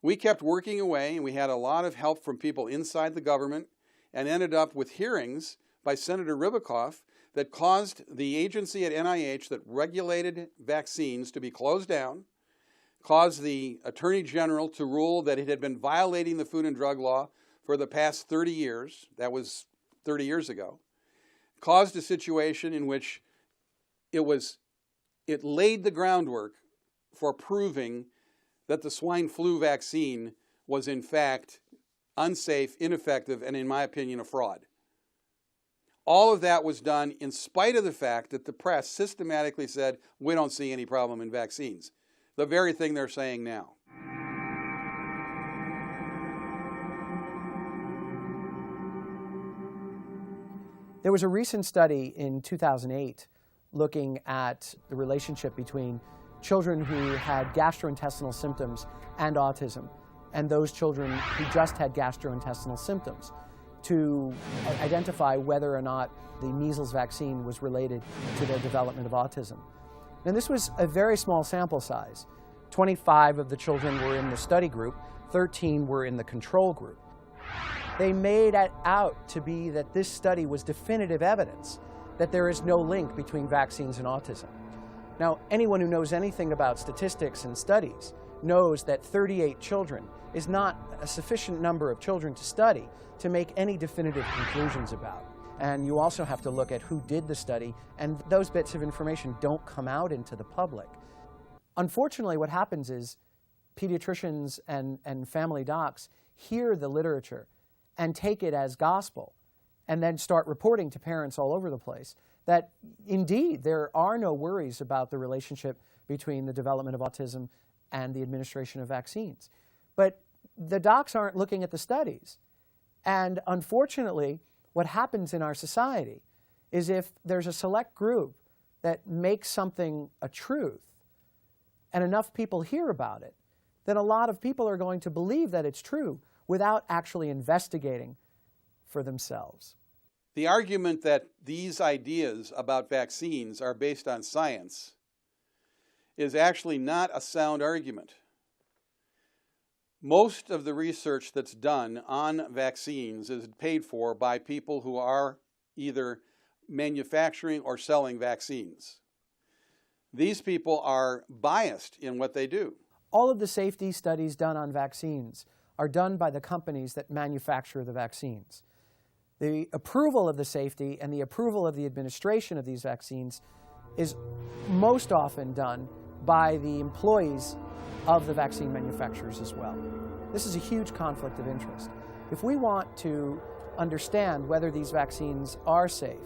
We kept working away, and we had a lot of help from people inside the government, and ended up with hearings by Senator Ribicoff that caused the agency at NIH that regulated vaccines to be closed down, caused the Attorney General to rule that it had been violating the Food and Drug Law for the past 30 years. That was 30 years ago. Caused a situation in which it laid the groundwork for proving that the swine flu vaccine was in fact unsafe, ineffective, and in my opinion, a fraud. All of that was done in spite of the fact that the press systematically said, we don't see any problem in vaccines. The very thing they're saying now. There was a recent study in 2008 looking at the relationship between children who had gastrointestinal symptoms and autism, and those children who just had gastrointestinal symptoms, to identify whether or not the measles vaccine was related to their development of autism. Now, this was a very small sample size. 25 of the children were in the study group, 13 were in the control group. They made it out to be that this study was definitive evidence that there is no link between vaccines and autism. Now, anyone who knows anything about statistics and studies knows that 38 children is not a sufficient number of children to study to make any definitive conclusions about. And you also have to look at who did the study, and those bits of information don't come out into the public. Unfortunately, what happens is pediatricians and family docs hear the literature and take it as gospel, and then start reporting to parents all over the place that indeed there are no worries about the relationship between the development of autism and the administration of vaccines. But the docs aren't looking at the studies. And unfortunately, what happens in our society is if there's a select group that makes something a truth and enough people hear about it, then a lot of people are going to believe that it's true without actually investigating for themselves. The argument that these ideas about vaccines are based on science is actually not a sound argument. Most of the research that's done on vaccines is paid for by people who are either manufacturing or selling vaccines. These people are biased in what they do. All of the safety studies done on vaccines are done by the companies that manufacture the vaccines. The approval of the safety and the approval of the administration of these vaccines is most often done by the employees of the vaccine manufacturers as well. This is a huge conflict of interest. If we want to understand whether these vaccines are safe,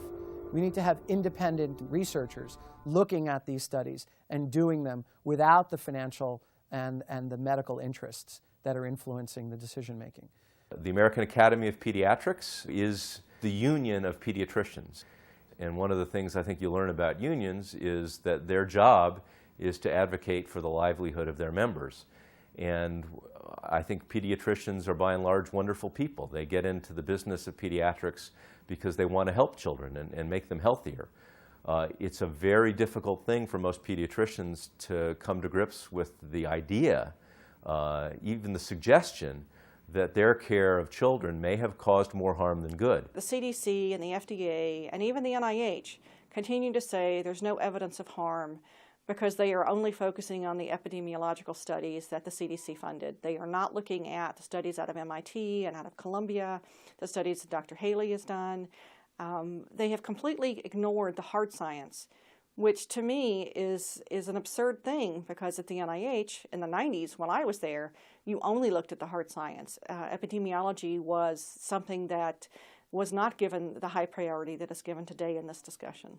we need to have independent researchers looking at these studies and doing them without the financial and the medical interests that are influencing the decision making. The American Academy of Pediatrics is the union of pediatricians. And one of the things I think you learn about unions is that their job is to advocate for the livelihood of their members. And I think pediatricians are by and large wonderful people. They get into the business of pediatrics because they want to help children and make them healthier. It's a very difficult thing for most pediatricians to come to grips with the idea, even the suggestion, that their care of children may have caused more harm than good. The CDC and the FDA and even the NIH continue to say there's no evidence of harm because they are only focusing on the epidemiological studies that the CDC funded. They are not looking at the studies out of MIT and out of Columbia, the studies that Dr. Haley has done. They have completely ignored the hard science, which to me is an absurd thing because at the NIH in the 90s when I was there, you only looked at the hard science. Epidemiology was something that was not given the high priority that is given today in this discussion.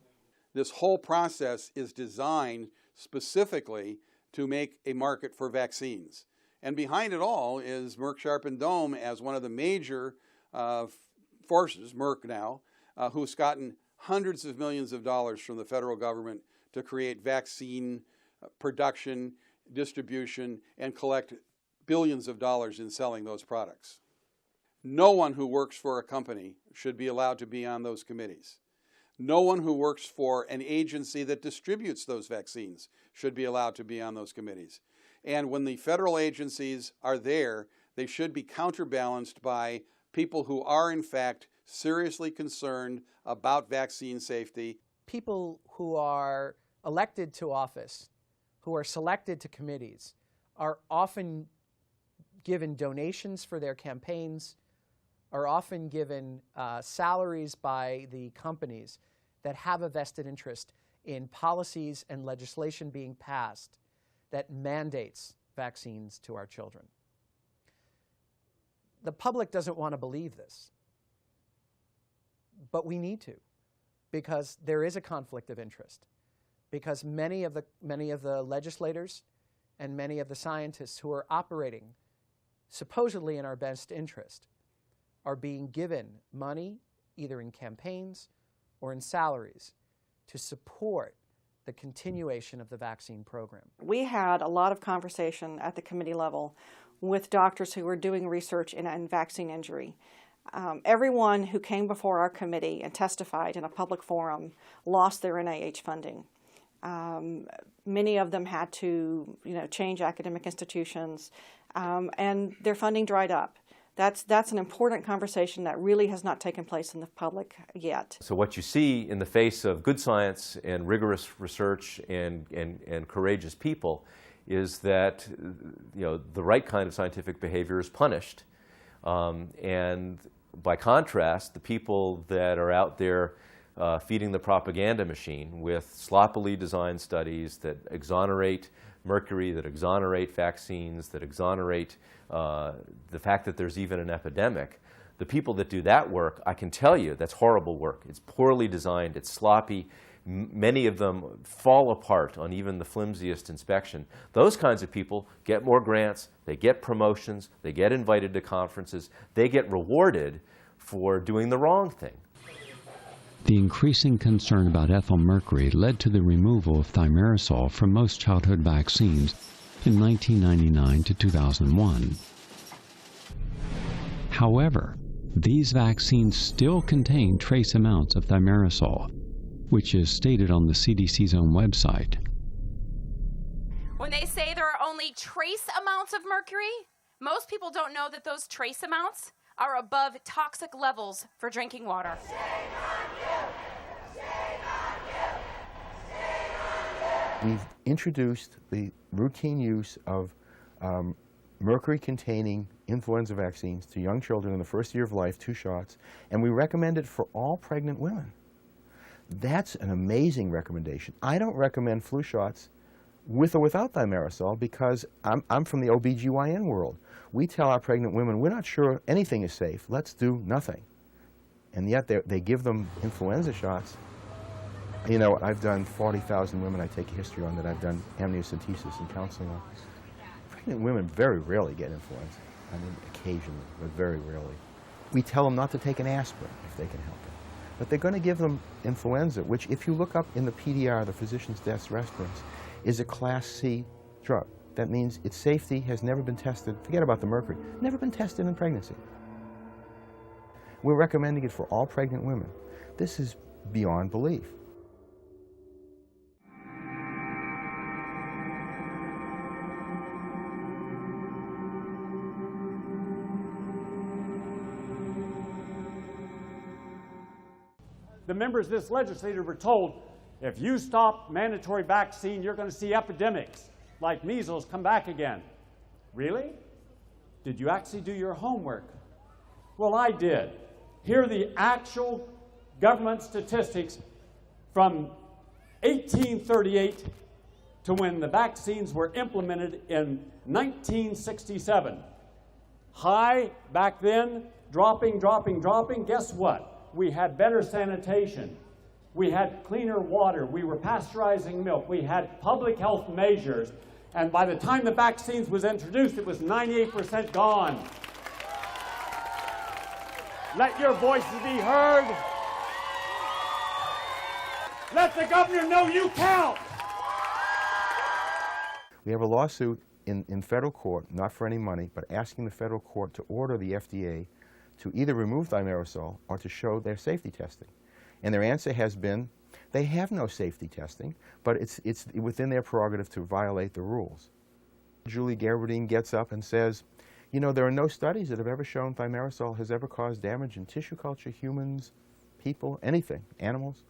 This whole process is designed specifically to make a market for vaccines. And behind it all is Merck Sharp and Dohme as one of the major forces, Merck now, who's gotten hundreds of millions of dollars from the federal government to create vaccine production, distribution, and collect billions of dollars in selling those products. No one who works for a company should be allowed to be on those committees. No one who works for an agency that distributes those vaccines should be allowed to be on those committees. And when the federal agencies are there, they should be counterbalanced by people who are in fact seriously concerned about vaccine safety. People who are elected to office, who are selected to committees, are often given donations for their campaigns, are often given salaries by the companies that have a vested interest in policies and legislation being passed that mandates vaccines to our children. The public doesn't want to believe this, but we need to, because there is a conflict of interest, because many of the legislators and many of the scientists who are operating supposedly in our best interest are being given money, either in campaigns or in salaries, to support the continuation of the vaccine program. We had a lot of conversation at the committee level with doctors who were doing research in vaccine injury. Everyone who came before our committee and testified in a public forum lost their NIH funding. Many of them had to, change academic institutions, and their funding dried up. That's an important conversation that really has not taken place in the public yet. So what you see in the face of good science and rigorous research and courageous people is that the right kind of scientific behavior is punished. And by contrast, the people that are out there feeding the propaganda machine with sloppily designed studies that exonerate mercury, that exonerate vaccines, that exonerate the fact that there's even an epidemic, the people that do that work, I can tell you, that's horrible work. It's poorly designed, it's sloppy. Many of them fall apart on even the flimsiest inspection. Those kinds of people get more grants, they get promotions, they get invited to conferences, they get rewarded for doing the wrong thing. The increasing concern about ethyl mercury led to the removal of thimerosal from most childhood vaccines in 1999 to 2001. However, these vaccines still contain trace amounts of thimerosal, which is stated on the CDC's own website. When they say there are only trace amounts of mercury, Most people don't know that those trace amounts are above toxic levels for drinking water. We've introduced the routine use of mercury-containing influenza vaccines to young children in the first year of life, 2 shots, and we recommend it for all pregnant women. That's an amazing recommendation. I don't recommend flu shots with or without thimerosal because I'm from the OBGYN world. We tell our pregnant women, we're not sure anything is safe, let's do nothing. And yet they give them influenza shots. You know, I've done 40,000 women I take a history on that I've done amniocentesis and counseling on. Pregnant women very rarely get influenza. I mean, occasionally, but very rarely. We tell them not to take an aspirin if they can help it. But they're going to give them influenza, which if you look up in the PDR, the Physician's Death Reference, is a Class C drug. That means its safety has never been tested, forget about the mercury, never been tested in pregnancy. We're recommending it for all pregnant women. This is beyond belief. The members of this legislature were told, if you stop mandatory vaccine, you're going to see epidemics like measles come back again. Really? Did you actually do your homework? Well, I did. Here are the actual government statistics from 1838 to when the vaccines were implemented in 1967. High back then, dropping. Guess what? We had better sanitation. We had cleaner water. We were pasteurizing milk. We had public health measures. And by the time the vaccines was introduced, it was 98% gone. Let your voices be heard. Let the governor know you count. We have a lawsuit in federal court, not for any money, but asking the federal court to order the FDA to either remove thimerosal or to show their safety testing. And their answer has been, they have no safety testing, but it's within their prerogative to violate the rules. Julie Gerberdine gets up and says, you know, there are no studies that have ever shown thimerosal has ever caused damage in tissue culture, humans, people, anything, animals.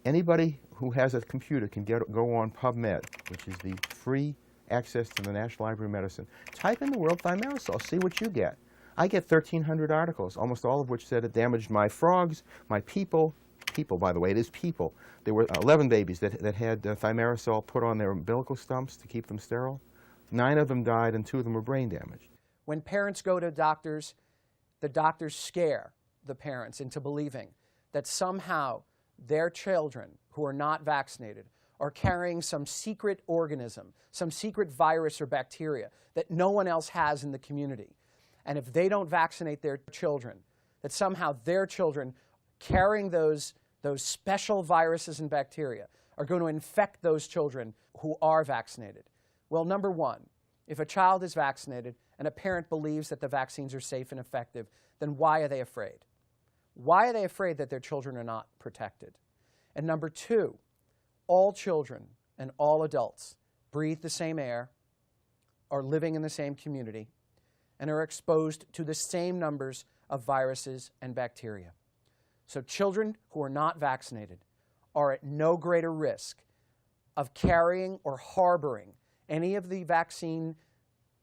Anybody who has a computer can go on PubMed, which is the free access to the National Library of Medicine. Type in the word thimerosal, see what you get. I get 1,300 articles, almost all of which said it damaged my frogs, my people, by the way, it is people. There were 11 babies that had thimerosal put on their umbilical stumps to keep them sterile. 9 of them died and 2 of them were brain damaged. When parents go to doctors, the doctors scare the parents into believing that somehow their children who are not vaccinated are carrying some secret organism, some secret virus or bacteria that no one else has in the community. And if they don't vaccinate their children, that somehow their children carrying those special viruses and bacteria are going to infect those children who are vaccinated. Well, number one, if a child is vaccinated and a parent believes that the vaccines are safe and effective, then why are they afraid? Why are they afraid that their children are not protected? And number two, all children and all adults breathe the same air, are living in the same community, and are exposed to the same numbers of viruses and bacteria. So children who are not vaccinated are at no greater risk of carrying or harboring any of the vaccine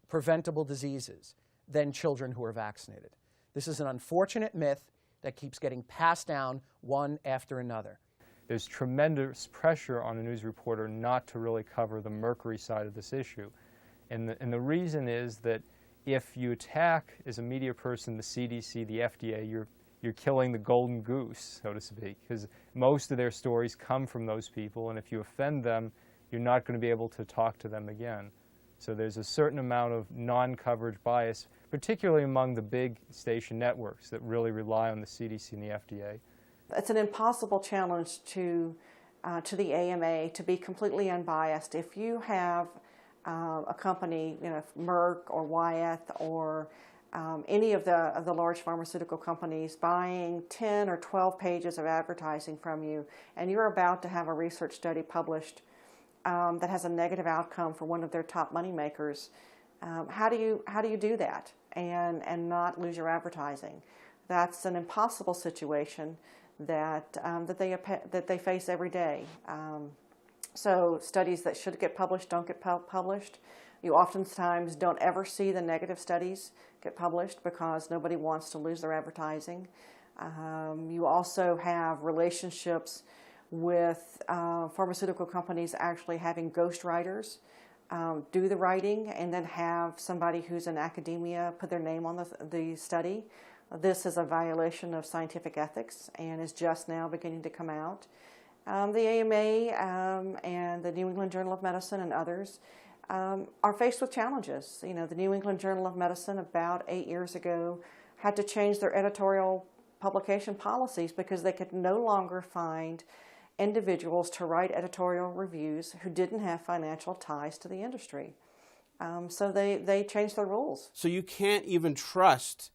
preventable diseases than children who are vaccinated. This is an unfortunate myth that keeps getting passed down one after another. There's tremendous pressure on a news reporter not to really cover the mercury side of this issue. And the reason is that if you attack, as a media person, the CDC, the FDA, you're killing the golden goose, so to speak, because most of their stories come from those people, and if you offend them, you're not going to be able to talk to them again. So there's a certain amount of non-coverage bias, particularly among the big station networks that really rely on the CDC and the FDA. It's an impossible challenge to the AMA to be completely unbiased. If you have a company, you know, Merck or Wyeth or any of the large pharmaceutical companies buying 10 or 12 pages of advertising from you, and you're about to have a research study published that has a negative outcome for one of their top money makers, How do you do that and not lose your advertising? That's an impossible situation that they face every day. So studies that should get published don't get published. You oftentimes don't ever see the negative studies get published because nobody wants to lose their advertising. You also have relationships with pharmaceutical companies actually having ghostwriters do the writing and then have somebody who's in academia put their name on the study. This is a violation of scientific ethics and is just now beginning to come out. The AMA and the New England Journal of Medicine and others are faced with challenges. You know, the New England Journal of Medicine about 8 years ago had to change their editorial publication policies because they could no longer find individuals to write editorial reviews who didn't have financial ties to the industry. So they changed their rules. So you can't even trust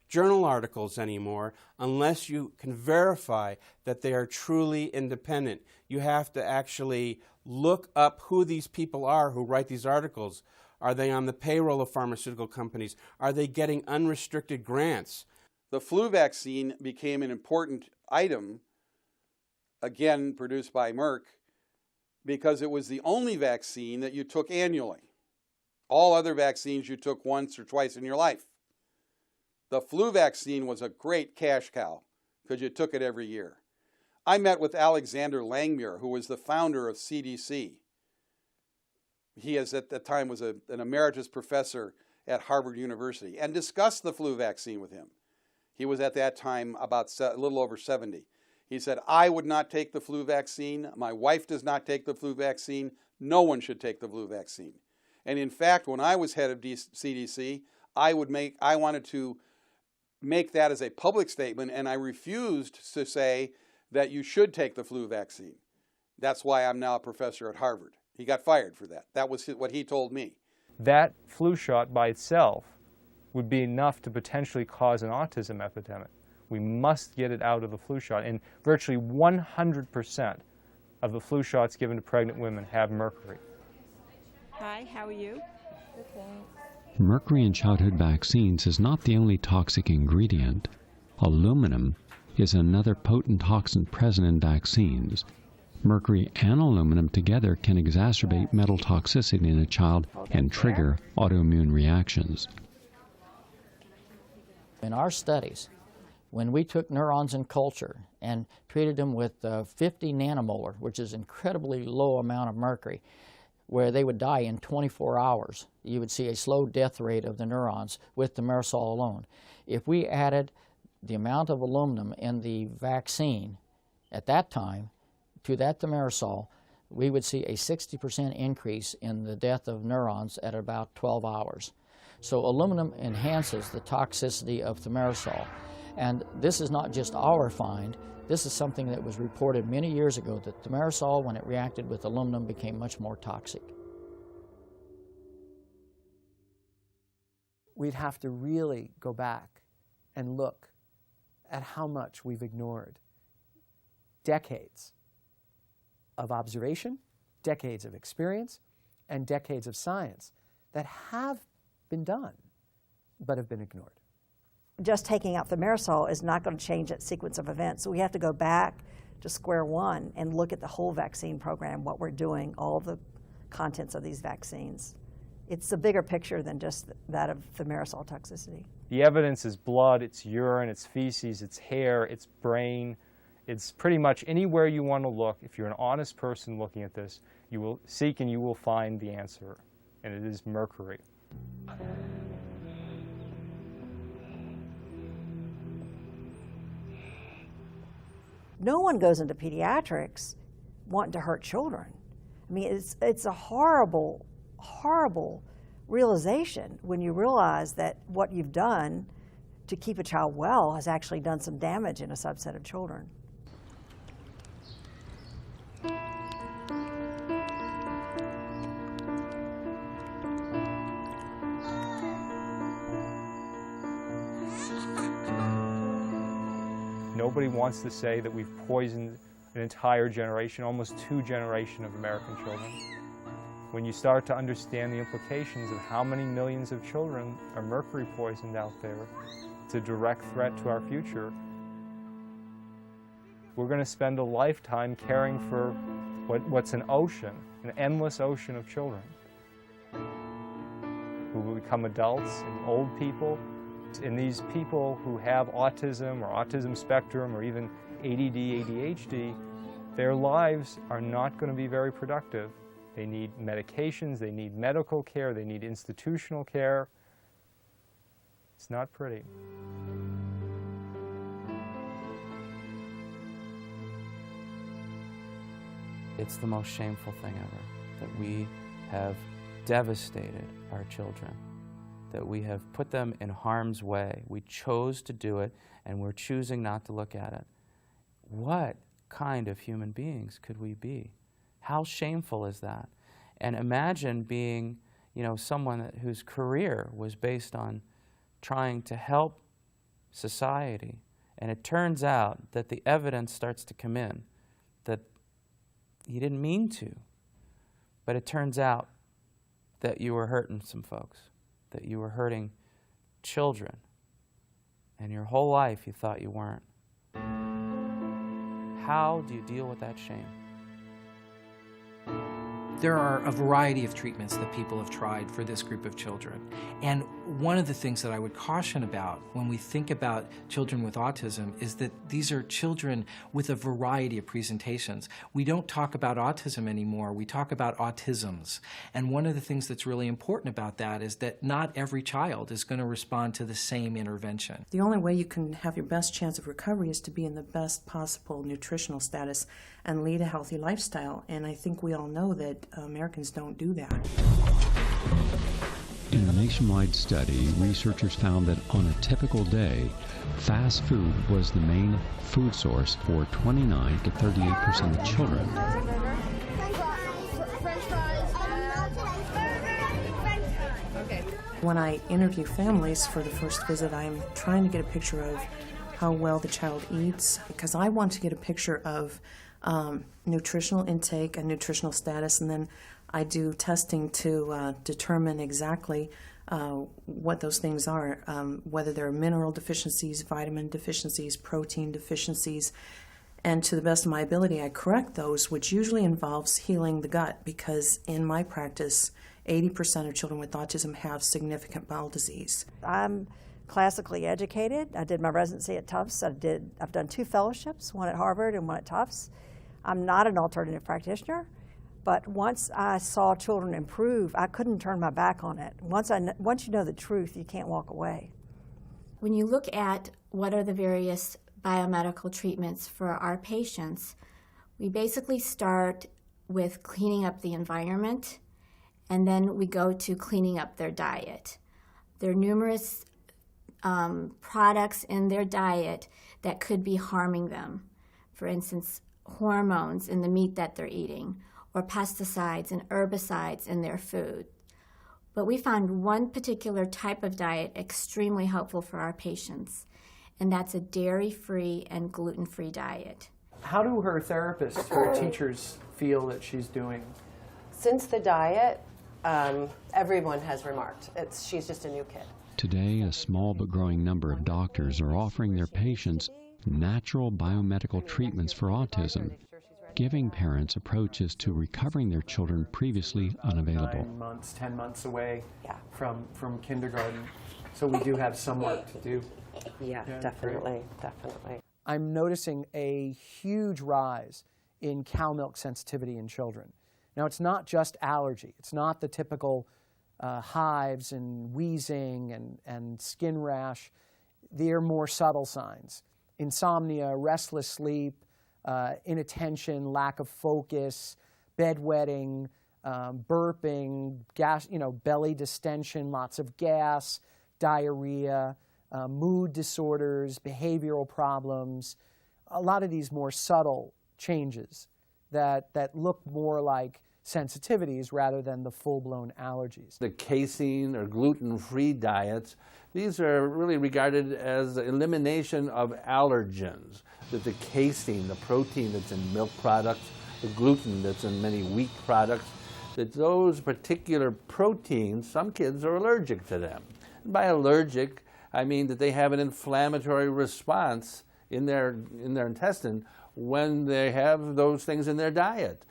journal articles anymore unless you can verify that they are truly independent. You have to actually look up who these people are who write these articles. Are they on the payroll of pharmaceutical companies? Are they getting unrestricted grants? The flu vaccine became an important item, again produced by Merck, because it was the only vaccine that you took annually. All other vaccines you took once or twice in your life. The flu vaccine was a great cash cow because you took it every year. I met with Alexander Langmuir, who was the founder of CDC. He at that time was an emeritus professor at Harvard University, and discussed the flu vaccine with him. He was at that time about a little over 70. He said, I would not take the flu vaccine. My wife does not take the flu vaccine. No one should take the flu vaccine. And in fact, when I was head of CDC, I wanted to make that as a public statement, and I refused to say that you should take the flu vaccine. That's why I'm now a professor at Harvard. He got fired for that. That was what he told me. That flu shot by itself would be enough to potentially cause an autism epidemic. We must get it out of the flu shot. And virtually 100% of the flu shots given to pregnant women have mercury. Hi, how are you? Okay. Mercury in childhood vaccines is not the only toxic ingredient. Aluminum is another potent toxin present in vaccines. Mercury and aluminum together can exacerbate metal toxicity in a child and trigger autoimmune reactions. In our studies, when we took neurons in culture and treated them with 50 nanomolar, which is an incredibly low amount of mercury, where they would die in 24 hours, you would see a slow death rate of the neurons with thimerosal alone. If we added the amount of aluminum in the vaccine at that time to that thimerosal, we would see a 60% increase in the death of neurons at about 12 hours. So aluminum enhances the toxicity of thimerosal. And this is not just our find. This is something that was reported many years ago, that thimerosal, when it reacted with aluminum, became much more toxic. We'd have to really go back and look at how much we've ignored decades of observation, decades of experience, and decades of science that have been done but have been ignored. Just taking out thimerosal is not going to change that sequence of events. So we have to go back to square one and look at the whole vaccine program, what we're doing, all the contents of these vaccines. It's a bigger picture than just that of thimerosal toxicity. The evidence is blood, it's urine, it's feces, it's hair, it's brain. It's pretty much anywhere you want to look. If you're an honest person looking at this, you will seek and you will find the answer, and it is mercury. No one goes into pediatrics wanting to hurt children. I mean, it's a horrible, horrible realization when you realize that what you've done to keep a child well has actually done some damage in a subset of children. Nobody wants to say that we've poisoned an entire generation, almost 2 generations of American children. when you start to understand the implications of how many millions of children are mercury poisoned out there, it's a direct threat to our future. We're going to spend a lifetime caring for what's an ocean, an endless ocean of children who will become adults and old people. And these people who have autism or autism spectrum or even ADD, ADHD, their lives are not going to be very productive. They need medications, they need medical care, they need institutional care. It's not pretty. It's the most shameful thing ever, that we have devastated our children, that we have put them in harm's way. We chose to do it, and we're choosing not to look at it. What kind of human beings could we be? How shameful is that? And imagine being, someone whose career was based on trying to help society, and it turns out that the evidence starts to come in that you didn't mean to, but it turns out that you were hurting some folks, that you were hurting children, and your whole life you thought you weren't. How do you deal with that shame? There are a variety of treatments that people have tried for this group of children. And one of the things that I would caution about when we think about children with autism is that these are children with a variety of presentations. We don't talk about autism anymore, we talk about autisms. And one of the things that's really important about that is that not every child is going to respond to the same intervention. The only way you can have your best chance of recovery is to be in the best possible nutritional status and lead a healthy lifestyle. And I think we all know that Americans don't do that. In a nationwide study, researchers found that on a typical day, fast food was the main food source for 29 to 38% of children. When I interview families for the first visit, I'm trying to get a picture of how well the child eats, because I want to get a picture of nutritional intake and nutritional status, and then I do testing to determine exactly what those things are, whether they're mineral deficiencies, vitamin deficiencies, protein deficiencies, and to the best of my ability I correct those, which usually involves healing the gut, because in my practice 80% of children with autism have significant bowel disease. I'm classically educated. I did my residency at Tufts. I've done 2 fellowships, one at Harvard and one at Tufts. I'm not an alternative practitioner, but once I saw children improve, I couldn't turn my back on it. Once you know the truth, you can't walk away. When you look at what are the various biomedical treatments for our patients, we basically start with cleaning up the environment, and then we go to cleaning up their diet. There are numerous products in their diet that could be harming them. For instance, hormones in the meat that they're eating, or pesticides and herbicides in their food. But we found one particular type of diet extremely helpful for our patients, and that's a dairy-free and gluten-free diet. How do her therapists, her teachers, feel that she's doing? Since the diet, everyone has remarked she's just a new kid. Today, a small but growing number of doctors are offering their patients natural biomedical treatments for autism, giving parents approaches to recovering their children previously unavailable. 9 months, 10 months away from kindergarten, so we do have some work to do. Yeah, definitely. I'm noticing a huge rise in cow milk sensitivity in children. Now, it's not just allergy. It's not the typical hives and wheezing and skin rash. They're more subtle signs. Insomnia, restless sleep, inattention, lack of focus, bedwetting, burping, gas, belly distension, lots of gas, diarrhea, mood disorders, behavioral problems, a lot of these more subtle changes that look more like sensitivities rather than the full-blown allergies. The casein or gluten-free diets, these are really regarded as the elimination of allergens. That the casein, the protein that's in milk products, the gluten that's in many wheat products, that those particular proteins, some kids are allergic to them. And by allergic, I mean that they have an inflammatory response in their intestine when they have those things in their diet.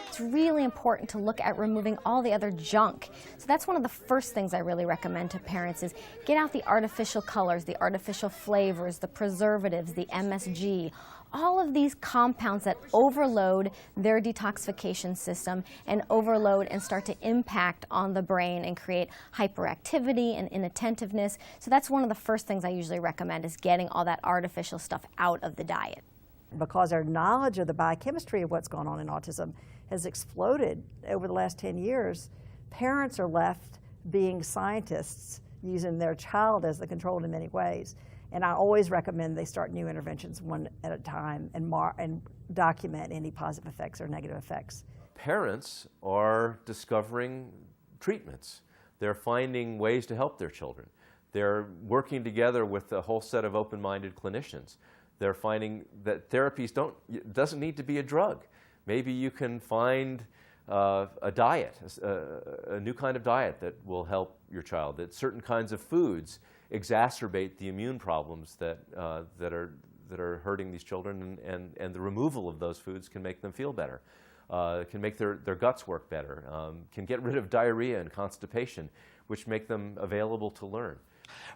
It's really important to look at removing all the other junk. So that's one of the first things I really recommend to parents is get out the artificial colors, the artificial flavors, the preservatives, the MSG, all of these compounds that overload their detoxification system and overload and start to impact on the brain and create hyperactivity and inattentiveness. So that's one of the first things I usually recommend is getting all that artificial stuff out of the diet. Because our knowledge of the biochemistry of what's going on in autism has exploded over the last 10 years, parents are left being scientists using their child as the control in many ways. And I always recommend they start new interventions one at a time and document any positive effects or negative effects. Parents are discovering treatments. They're finding ways to help their children. They're working together with a whole set of open-minded clinicians. They're finding that therapies doesn't need to be a drug. Maybe you can find a diet, a new kind of diet that will help your child, that certain kinds of foods exacerbate the immune problems that are hurting these children, and the removal of those foods can make them feel better, can make their guts work better, can get rid of diarrhea and constipation, which make them available to learn.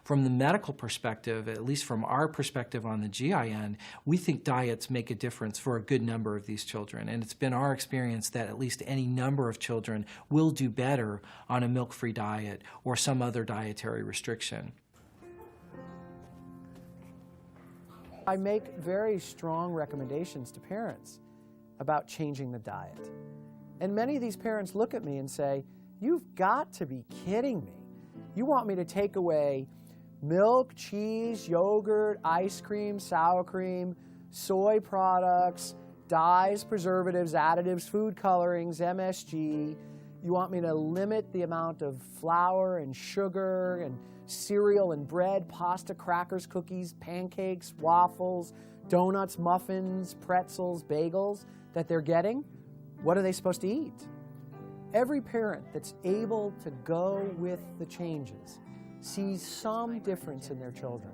From the medical perspective, at least from our perspective on the GI end, we think diets make a difference for a good number of these children. And it's been our experience that at least any number of children will do better on a milk-free diet or some other dietary restriction. I make very strong recommendations to parents about changing the diet. And many of these parents look at me and say, "You've got to be kidding me. You want me to take away milk, cheese, yogurt, ice cream, sour cream, soy products, dyes, preservatives, additives, food colorings, MSG. You want me to limit the amount of flour and sugar and cereal and bread, pasta, crackers, cookies, pancakes, waffles, donuts, muffins, pretzels, bagels that they're getting? What are they supposed to eat?" Every parent that's able to go with the changes sees some difference in their children.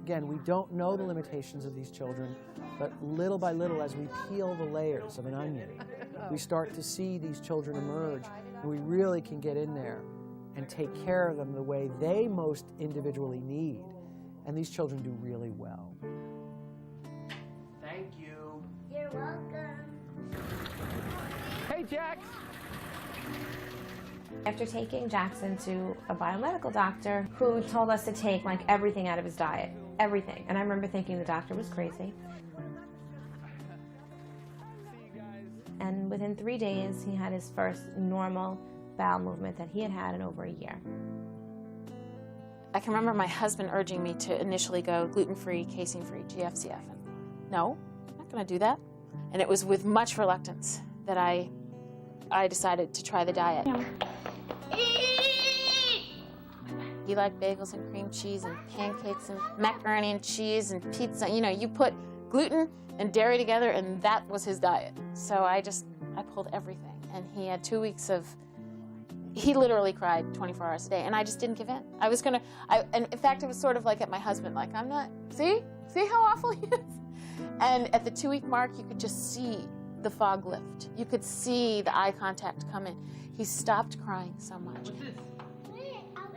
Again, we don't know the limitations of these children, but little by little, as we peel the layers of an onion, we start to see these children emerge, and we really can get in there and take care of them the way they most individually need. And these children do really well. Thank you. You're welcome. Hey, Jax. After taking Jackson to a biomedical doctor who told us to take like everything out of his diet, everything. And I remember thinking the doctor was crazy. And within 3 days, he had his first normal bowel movement that he had had in over a year. I can remember my husband urging me to initially go gluten-free, casein-free, GFCF. And no, I'm not going to do that. And it was with much reluctance that I decided to try the diet. He liked bagels and cream cheese and pancakes and macaroni and cheese and pizza. You know, you put gluten and dairy together, and that was his diet. So I pulled everything. And he had 2 weeks of, he literally cried 24 hours a day, and I just didn't give in. And in fact, it was sort of like at my husband, like, I'm not, see how awful he is? And at the 2-week mark, you could just see the fog lift. You could see the eye contact come in. He stopped crying so much. What's this?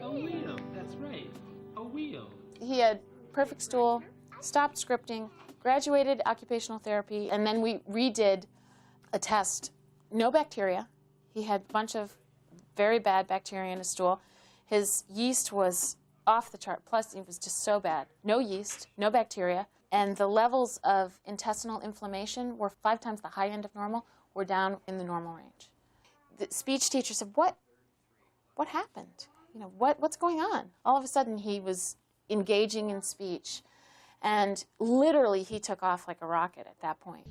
A wheel. That's right. A wheel. He had perfect stool, stopped scripting, graduated occupational therapy, and then we redid a test. No bacteria. He had a bunch of very bad bacteria in his stool. His yeast was off the chart, plus it was just so bad. No yeast, no bacteria. And the levels of intestinal inflammation were 5 times the high end of normal, were down in the normal range. The speech teacher said, what happened? You know, what's going on? All of a sudden he was engaging in speech, and literally he took off like a rocket at that point.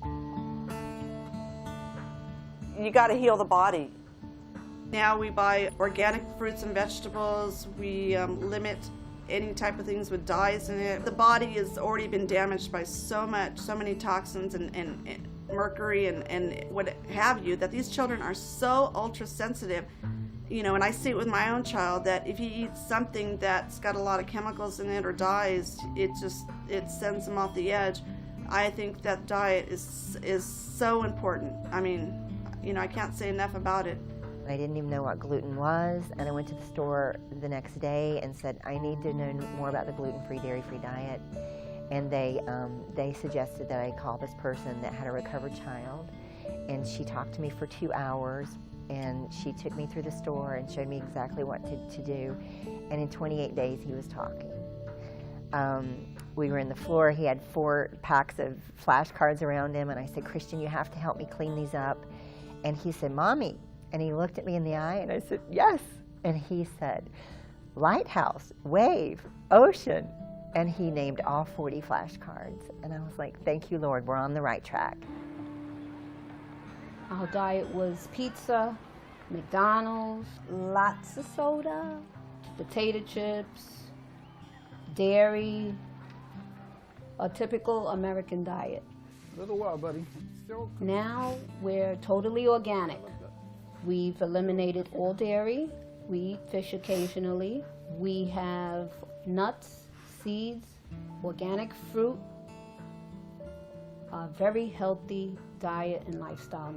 You got to heal the body. Now we buy organic fruits and vegetables. We limit any type of things with dyes in it. The body has already been damaged by so many toxins and mercury and what have you, that these children are so ultra sensitive. You know, and I see it with my own child, that if he eats something that's got a lot of chemicals in it or dyes, it sends him off the edge. I think that diet is so important. I mean, you know, I can't say enough about it. I didn't even know what gluten was, and I went to the store the next day and said, I need to know more about the gluten-free, dairy-free diet. And they suggested that I call this person that had a recovered child, and she talked to me for 2 hours, and she took me through the store and showed me exactly what to do. And in 28 days, he was talking. We were in the floor. He had 4 packs of flashcards around him, and I said, Christian, you have to help me clean these up. And he said, Mommy. And he looked at me in the eye, and I said, yes. And he said, lighthouse, wave, ocean. And he named all 40 flashcards. And I was like, thank you, Lord, we're on the right track. Our diet was pizza, McDonald's, lots of soda, potato chips, dairy, a typical American diet. A little while, buddy. Now we're totally organic. We've eliminated all dairy. We eat fish occasionally. We have nuts, seeds, organic fruit, a very healthy diet and lifestyle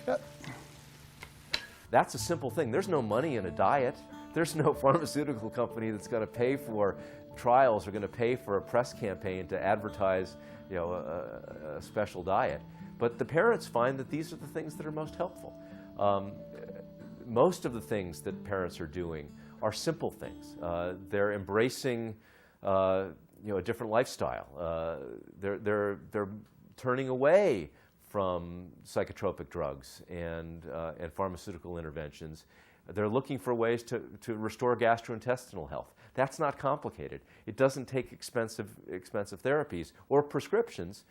now. That's a simple thing. There's no money in a diet. There's no pharmaceutical company that's going to pay for trials or going to pay for a press campaign to advertise, you know, a special diet. But the parents find that these are the things that are most helpful. Most of the things that parents are doing are simple things. They're embracing, you know, a different lifestyle. They're turning away from psychotropic drugs and pharmaceutical interventions. They're looking for ways to restore gastrointestinal health. That's not complicated. It doesn't take expensive therapies or prescriptions,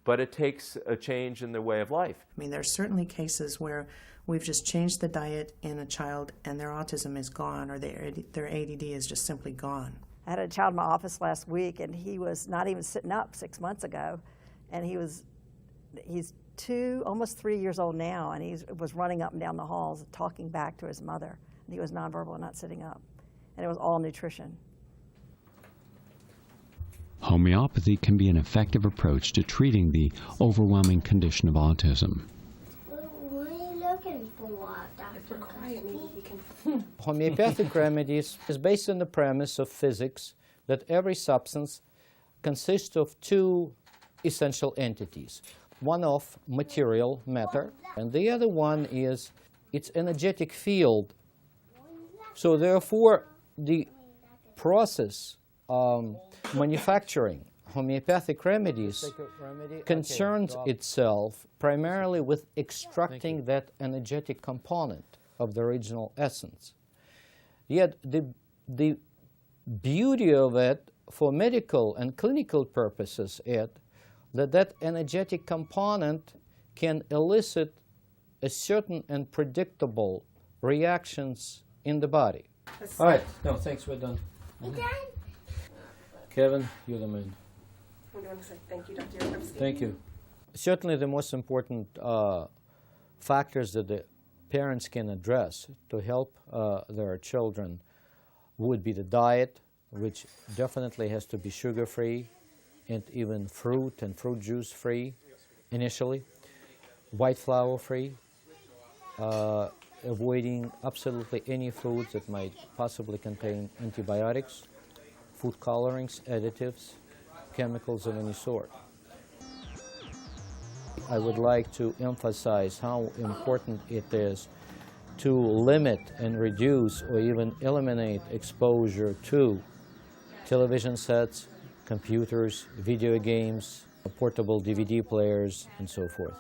but it takes a change in their way of life. I mean, there are certainly cases where we've just changed the diet in a child and their autism is gone, or their ADD is just simply gone. I had a child in my office last week, and he was not even sitting up 6 months ago, and he's 2, almost 3 years old now, and he was running up and down the halls talking back to his mother. And he was nonverbal and not sitting up, and it was all nutrition. Homeopathy can be an effective approach to treating the overwhelming condition of autism. What are you looking for, Dr. If we're quiet, maybe we can... Homeopathic remedies is based on the premise of physics that every substance consists of 2 essential entities. One of material matter, and the other one is its energetic field. So therefore, the process manufacturing homeopathic remedies concerns itself primarily with extracting that energetic component of the original essence. Yet the beauty of it for medical and clinical purposes is that energetic component can elicit a certain and predictable reactions in the body. All right, no, thanks, we're done. Kevin, you're the man. I want to say thank you, Dr. Epstein. Thank you. Certainly the most important factors that the parents can address to help their children would be the diet, which definitely has to be sugar-free and even fruit and fruit juice-free initially, white flour-free, avoiding absolutely any foods that might possibly contain antibiotics, food colorings, additives, chemicals of any sort. I would like to emphasize how important it is to limit and reduce or even eliminate exposure to television sets, computers, video games, portable DVD players, and so forth.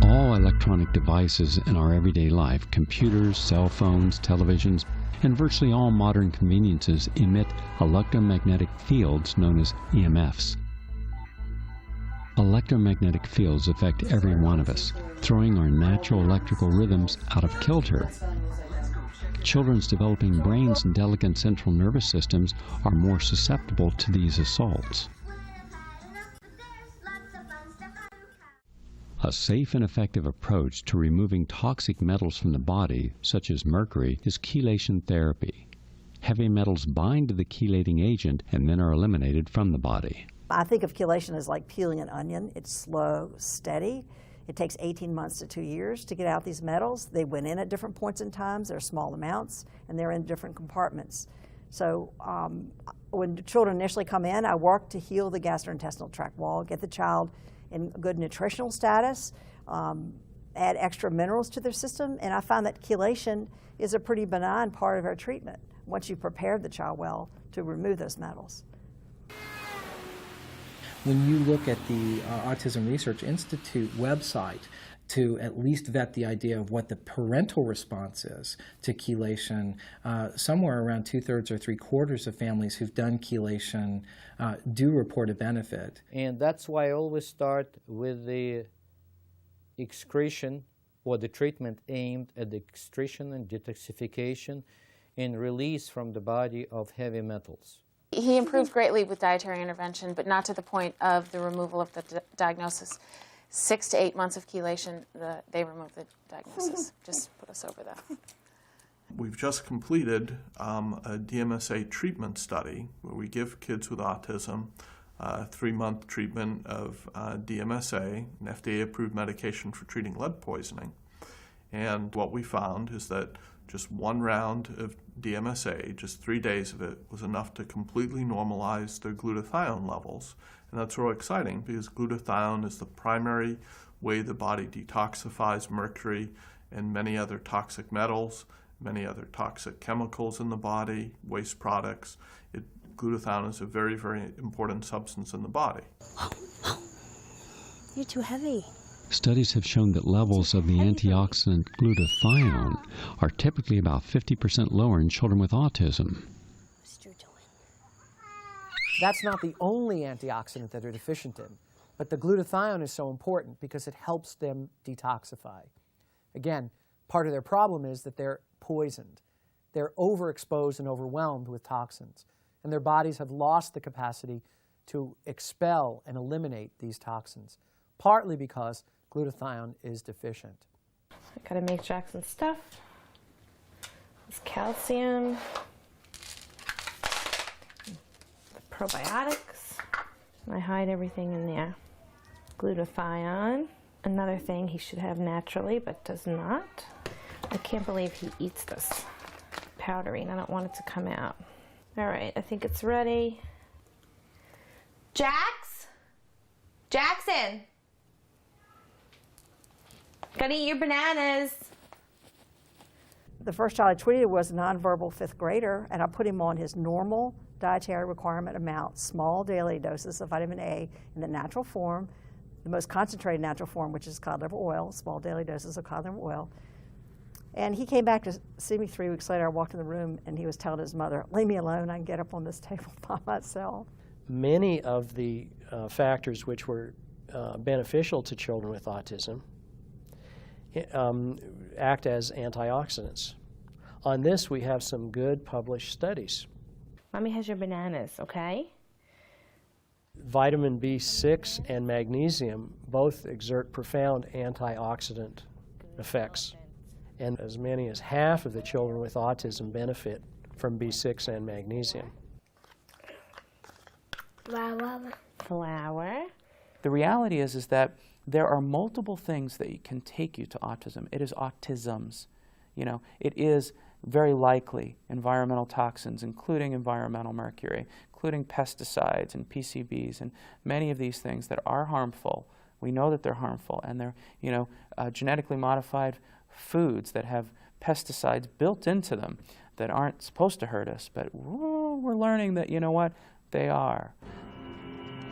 All electronic devices in our everyday life, computers, cell phones, televisions, and virtually all modern conveniences emit electromagnetic fields known as EMFs. Electromagnetic fields affect every one of us, throwing our natural electrical rhythms out of kilter. Children's developing brains and delicate central nervous systems are more susceptible to these assaults. A safe and effective approach to removing toxic metals from the body, such as mercury, is chelation therapy. Heavy metals bind to the chelating agent and then are eliminated from the body. I think of chelation as like peeling an onion. It's slow, steady. It takes 18 months to 2 years to get out these metals. They went in at different points in time. They're small amounts, and they're in different compartments. So when children initially come in, I work to heal the gastrointestinal tract wall, get the child in good nutritional status, add extra minerals to their system, and I find that chelation is a pretty benign part of our treatment once you've prepared the child well to remove those metals. When you look at the Autism Research Institute website to at least vet the idea of what the parental response is to chelation, somewhere around 2/3 or 3/4 of families who've done chelation do report a benefit. And that's why I always start with the excretion or the treatment aimed at the excretion and detoxification and release from the body of heavy metals. He improved greatly with dietary intervention, but not to the point of the removal of the diagnosis. 6 to 8 months of chelation, they removed the diagnosis. Just put us over that. We've just completed a DMSA treatment study where we give kids with autism a 3-month treatment of DMSA, an FDA-approved medication for treating lead poisoning. And what we found is that just 1 round of DMSA, just 3 days of it, was enough to completely normalize their glutathione levels. And that's real exciting because glutathione is the primary way the body detoxifies mercury and many other toxic metals, many other toxic chemicals in the body, waste products. Glutathione is a very, very important substance in the body. You're too heavy. Studies have shown that levels of the antioxidant glutathione are typically about 50% lower in children with autism. That's not the only antioxidant that they're deficient in, but the glutathione is so important because it helps them detoxify. Again, part of their problem is that they're poisoned. They're overexposed and overwhelmed with toxins, and their bodies have lost the capacity to expel and eliminate these toxins, partly because glutathione is deficient. I gotta make Jackson stuff. This calcium, the probiotics. I hide everything in there. Glutathione, another thing he should have naturally but does not. I can't believe he eats this powdery and I don't want it to come out. All right, I think it's ready. Jackson! Gotta eat your bananas. The first child I treated was a nonverbal 5th grader, and I put him on his normal dietary requirement amount, small daily doses of vitamin A in the natural form, the most concentrated natural form, which is cod liver oil, small daily doses of cod liver oil. And he came back to see me 3 weeks later. I walked in the room, and he was telling his mother, leave me alone, I can get up on this table by myself. Many of the factors which were beneficial to children with autism act as antioxidants. On this, we have some good published studies. Mommy has your bananas, okay? Vitamin B6 and magnesium both exert profound antioxidant effects, and as many as half of the children with autism benefit from B6 and magnesium. Flour. The reality is that there are multiple things that can take you to autism. It is autisms. You know, it is very likely environmental toxins, including environmental mercury, including pesticides and PCBs and many of these things that are harmful. We know that they're harmful, and they're, genetically modified foods that have pesticides built into them that aren't supposed to hurt us, but we're learning that, they are.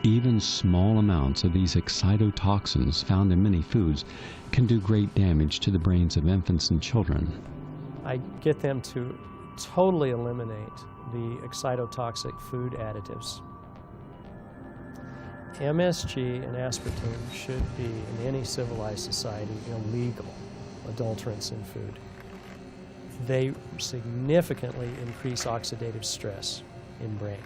Even small amounts of these excitotoxins found in many foods can do great damage to the brains of infants and children. I get them to totally eliminate the excitotoxic food additives. MSG and aspartame should be, in any civilized society, illegal adulterants in food. they significantly increase oxidative stress in brain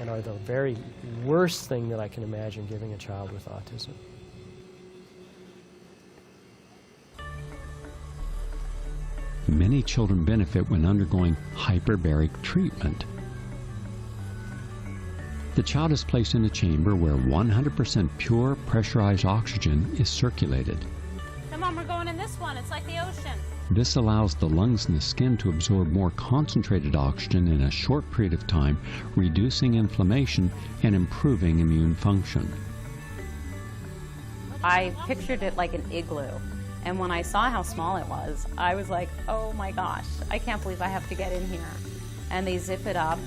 and are the very worst thing that I can imagine giving a child with autism. Many children benefit when undergoing hyperbaric treatment. The child is placed in a chamber where 100% pure pressurized oxygen is circulated. Come on, we're going in this one. It's like the ocean. This allows the lungs and the skin to absorb more concentrated oxygen in a short period of time, reducing inflammation and improving immune function. I pictured it like an igloo. And when I saw how small it was, I was like, oh my gosh, I can't believe I have to get in here. And they zip it up.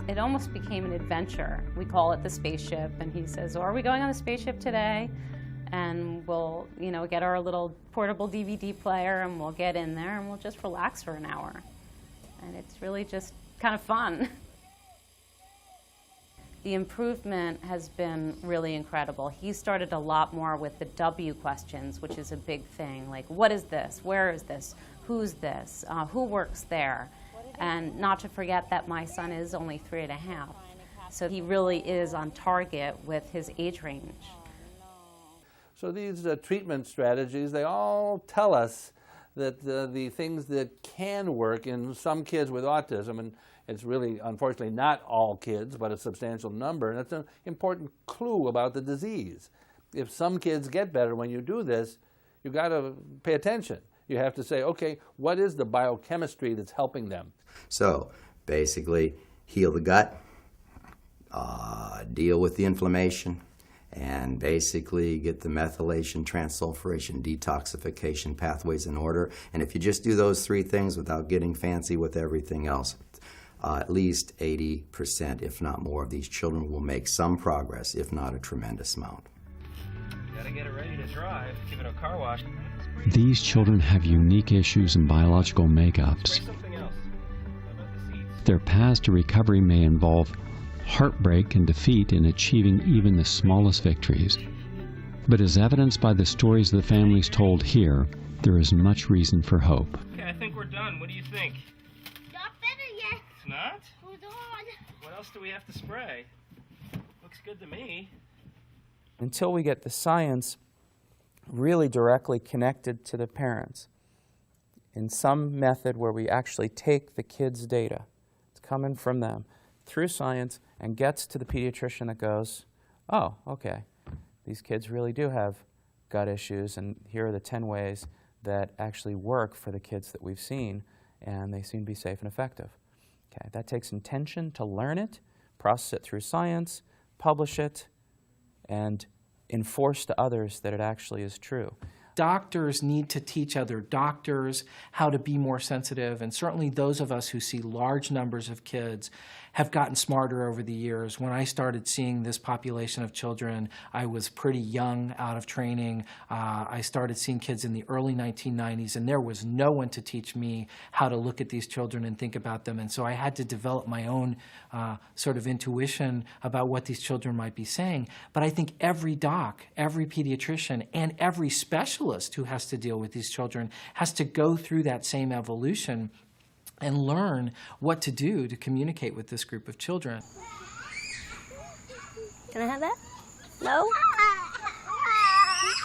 It almost became an adventure. We call it the spaceship, and he says, oh, are we going on the spaceship today? And we'll, get our little portable DVD player, and we'll get in there, and we'll just relax for an hour. And it's really just kind of fun. The improvement has been really incredible. He started a lot more with the W questions, which is a big thing, like what is this, where is this, who's this, who works there? And not to forget that my son is only 3.5, so he really is on target with his age range. So these treatment strategies, they all tell us that the things that can work in some kids with autism, and it's really, unfortunately, not all kids, but a substantial number, and it's an important clue about the disease. If some kids get better when you do this, you've got to pay attention. You have to say, okay, what is the biochemistry that's helping them? So, basically, heal the gut, deal with the inflammation, and basically get the methylation, transsulfuration, detoxification pathways in order. And if you just do those three things without getting fancy with everything else, at least 80%, if not more, of these children will make some progress, if not a tremendous amount. Gotta get it ready to drive, give it a car wash. These children have unique issues and biological makeups. Their paths to recovery may involve heartbreak and defeat in achieving even the smallest victories. But as evidenced by the stories the families told here, there is much reason for hope. Okay, I think we're done. What do you think? Not better yet. It's not? Hold on. What else do we have to spray? Looks good to me. Until we get the science really directly connected to the parents in some method where we actually take the kids' data, it's coming from them, through science, and gets to the pediatrician that goes, oh, okay, these kids really do have gut issues, and here are the 10 ways that actually work for the kids that we've seen, and they seem to be safe and effective. Okay, that takes intention to learn it, process it through science, publish it, and enforce to others that it actually is true. Doctors need to teach other doctors how to be more sensitive, and certainly those of us who see large numbers of kids have gotten smarter over the years. When I started seeing this population of children, I was pretty young, out of training. I started seeing kids in the early 1990s, and there was no one to teach me how to look at these children and think about them. And so I had to develop my own sort of intuition about what these children might be saying. But I think every doc, every pediatrician, and every specialist who has to deal with these children has to go through that same evolution and learn what to do to communicate with this group of children. Can I have that? No?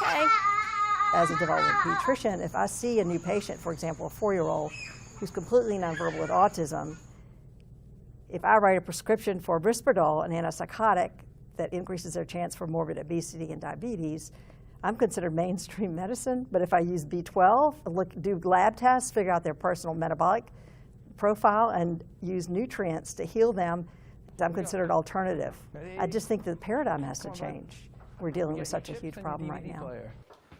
Okay. As a developmental pediatrician, if I see a new patient, for example, a 4-year-old who's completely nonverbal with autism, if I write a prescription for Risperdal, an antipsychotic that increases their chance for morbid obesity and diabetes, I'm considered mainstream medicine. But if I use B12, do lab tests, figure out their personal metabolic profile, and use nutrients to heal them, I'm considered alternative. I just think the paradigm has to change. We're dealing with such a huge problem right now.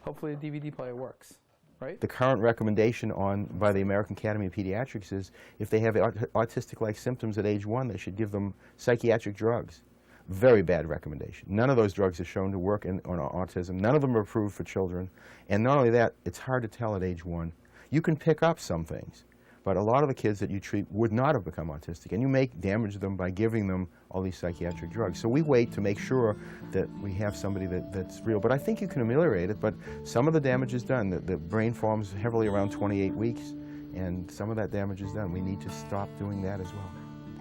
Hopefully the DVD player works, right? The current recommendation by the American Academy of Pediatrics is if they have autistic-like symptoms at age 1, they should give them psychiatric drugs. Very bad recommendation. None of those drugs are shown to work on autism. None of them are approved for children. And not only that, it's hard to tell at age 1. You can pick up some things, but a lot of the kids that you treat would not have become autistic, and you may damage them by giving them all these psychiatric drugs. So we wait to make sure that we have somebody that's real. But I think you can ameliorate it, but some of the damage is done. The brain forms heavily around 28 weeks, and some of that damage is done. We need to stop doing that as well.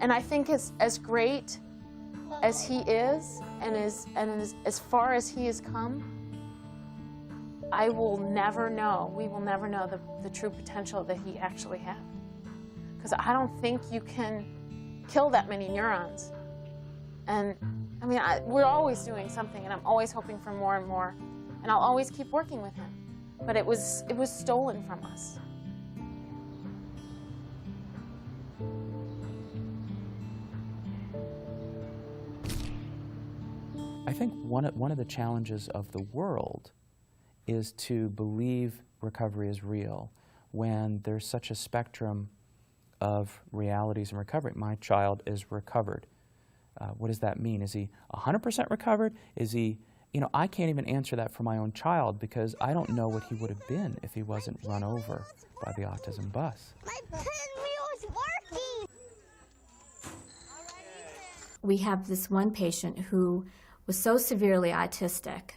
And I think as great as he is, and as far as he has come, I will never know, we will never know the true potential that he actually had. Because I don't think you can kill that many neurons. And I mean, we're always doing something, and I'm always hoping for more and more, and I'll always keep working with him. But it was stolen from us. I think one of the challenges of the world is to believe recovery is real when there's such a spectrum of realities in recovery. My child is recovered. What does that mean? Is he 100% recovered? Is he, I can't even answer that for my own child because I don't know what he would have been if he wasn't run over by the autism bus. My pinwheel is working! We have this one patient who was so severely autistic.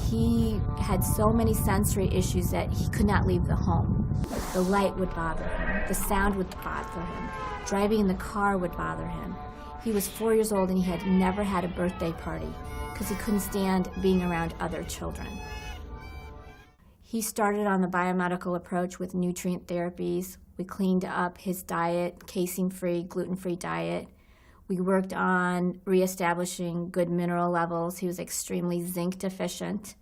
He had so many sensory issues that he could not leave the home. The light would bother him. The sound would bother him. Driving in the car would bother him. He was 4 years old and he had never had a birthday party because he couldn't stand being around other children. He started on the biomedical approach with nutrient therapies. We cleaned up his diet, casein-free, gluten-free diet. We worked on reestablishing good mineral levels. He was extremely zinc deficient.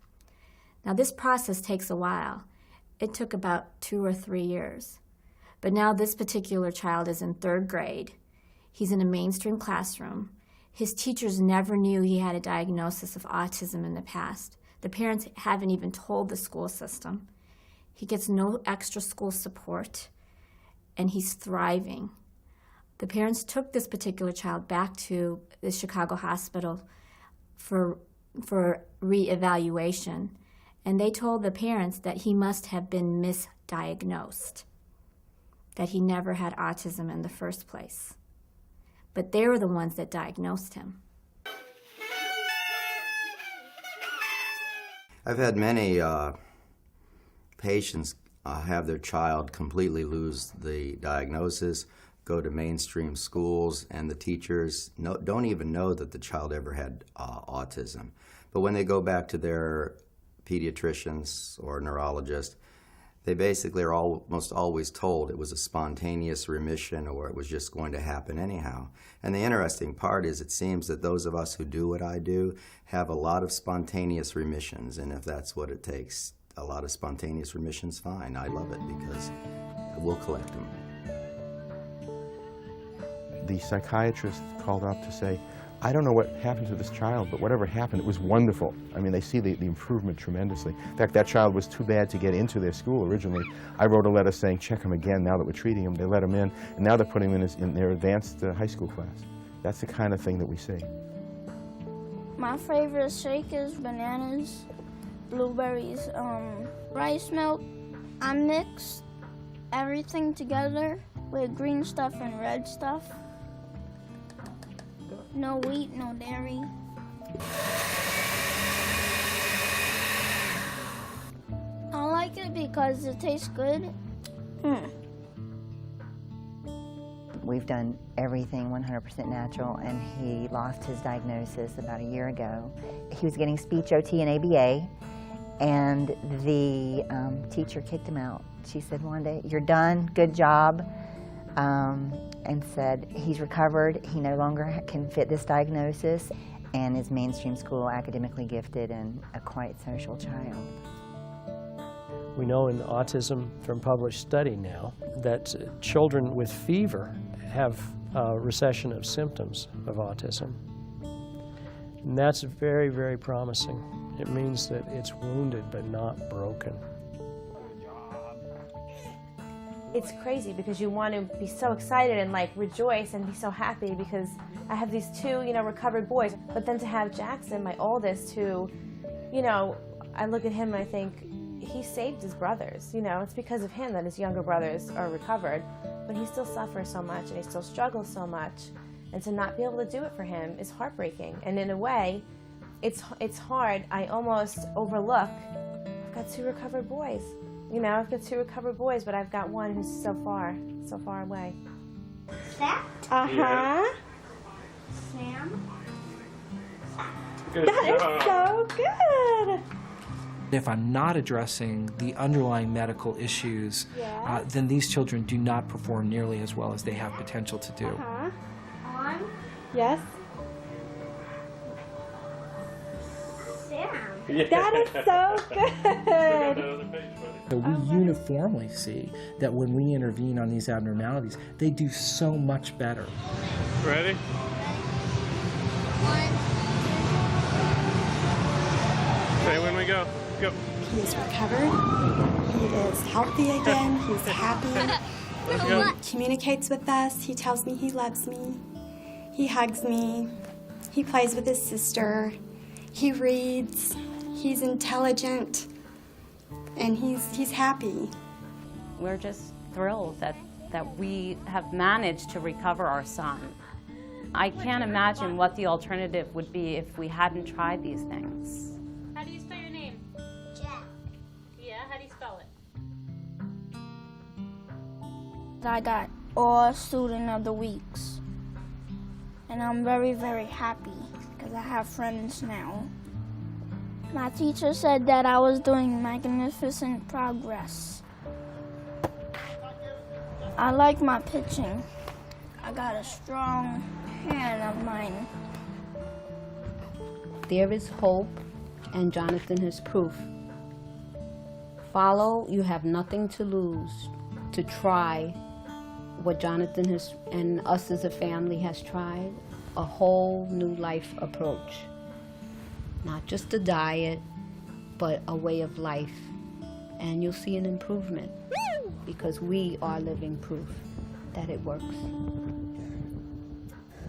Now this process takes a while. It took about 2 or 3 years. But now this particular child is in 3rd grade. He's in a mainstream classroom. His teachers never knew he had a diagnosis of autism in the past. The parents haven't even told the school system. He gets no extra school support, and he's thriving. The parents took this particular child back to the Chicago hospital for reevaluation, and they told the parents that he must have been misdiagnosed, that he never had autism in the first place. But they were the ones that diagnosed him. I've had many patients have their child completely lose the diagnosis, go to mainstream schools, and the teachers don't even know that the child ever had autism. But when they go back to their pediatricians or neurologist, they basically are almost always told it was a spontaneous remission or it was just going to happen anyhow. And the interesting part is it seems that those of us who do what I do have a lot of spontaneous remissions, and if that's what it takes, a lot of spontaneous remissions, fine. I love it because we'll collect them. The psychiatrist called up to say, I don't know what happened to this child, but whatever happened, it was wonderful. I mean, they see the improvement tremendously. In fact, that child was too bad to get into their school originally. I wrote a letter saying, check him again now that we're treating him. They let him in, and now they're putting him in their advanced high school class. That's the kind of thing that we see. My favorite shake is bananas, blueberries, rice milk. I mixed everything together with green stuff and red stuff. No wheat, no dairy. I like it because it tastes good. We've done everything 100% natural, and he lost his diagnosis about a year ago. He was getting speech OT and ABA, and the teacher kicked him out. She said one day, "You're done, good job," and said he's recovered, he no longer can fit this diagnosis, and is mainstream school, academically gifted, and a quite social child. We know in autism from published study now that children with fever have a recession of symptoms of autism. And that's very, very promising. It means that it's wounded but not broken. It's crazy because you want to be so excited and like rejoice and be so happy because I have these two, recovered boys. But then to have Jackson, my oldest, who, I look at him and I think he saved his brothers. It's because of him that his younger brothers are recovered. But he still suffers so much and he still struggles so much. And to not be able to do it for him is heartbreaking. And in a way, it's hard. I almost overlook, I've got two recovered boys. You know, I've got 2 recovered boys, but I've got one who's so far away. That? Uh-huh. Sam? That is so good! If I'm not addressing the underlying medical issues, then these children do not perform nearly as well as they have potential to do. On? Yes? Sam. That is so good! So we uniformly see that when we intervene on these abnormalities, they do so much better. Ready? Say when we go. Go. He's recovered. He is healthy again. He's happy. Let's go. He communicates with us. He tells me he loves me. He hugs me. He plays with his sister. He reads. He's intelligent. And he's happy. We're just thrilled that we have managed to recover our son. I can't imagine what the alternative would be if we hadn't tried these things. How do you spell your name? Jack. Yeah, how do you spell it? I got all Student of the Weeks. And I'm very, very happy because I have friends now. My teacher said that I was doing magnificent progress. I like my pitching. I got a strong hand of mine. There is hope, and Jonathan has proof. Follow, you have nothing to lose. To try what Jonathan has, and us as a family has tried, a whole new life approach. Not just a diet, but a way of life. And you'll see an improvement because we are living proof that it works.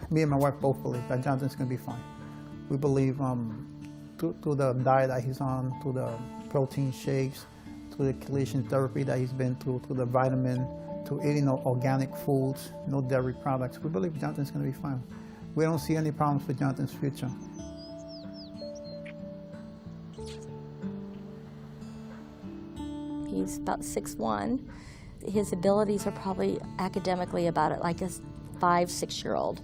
Me and my wife both believe that Jonathan's going to be fine. We believe through the diet that he's on, through the protein shakes, through the chelation therapy that he's been through the vitamin, to eating organic foods, no dairy products. We believe Jonathan's going to be fine. We don't see any problems with Jonathan's future. He's about 6'1". His abilities are probably academically about it like a 5-6-year-old.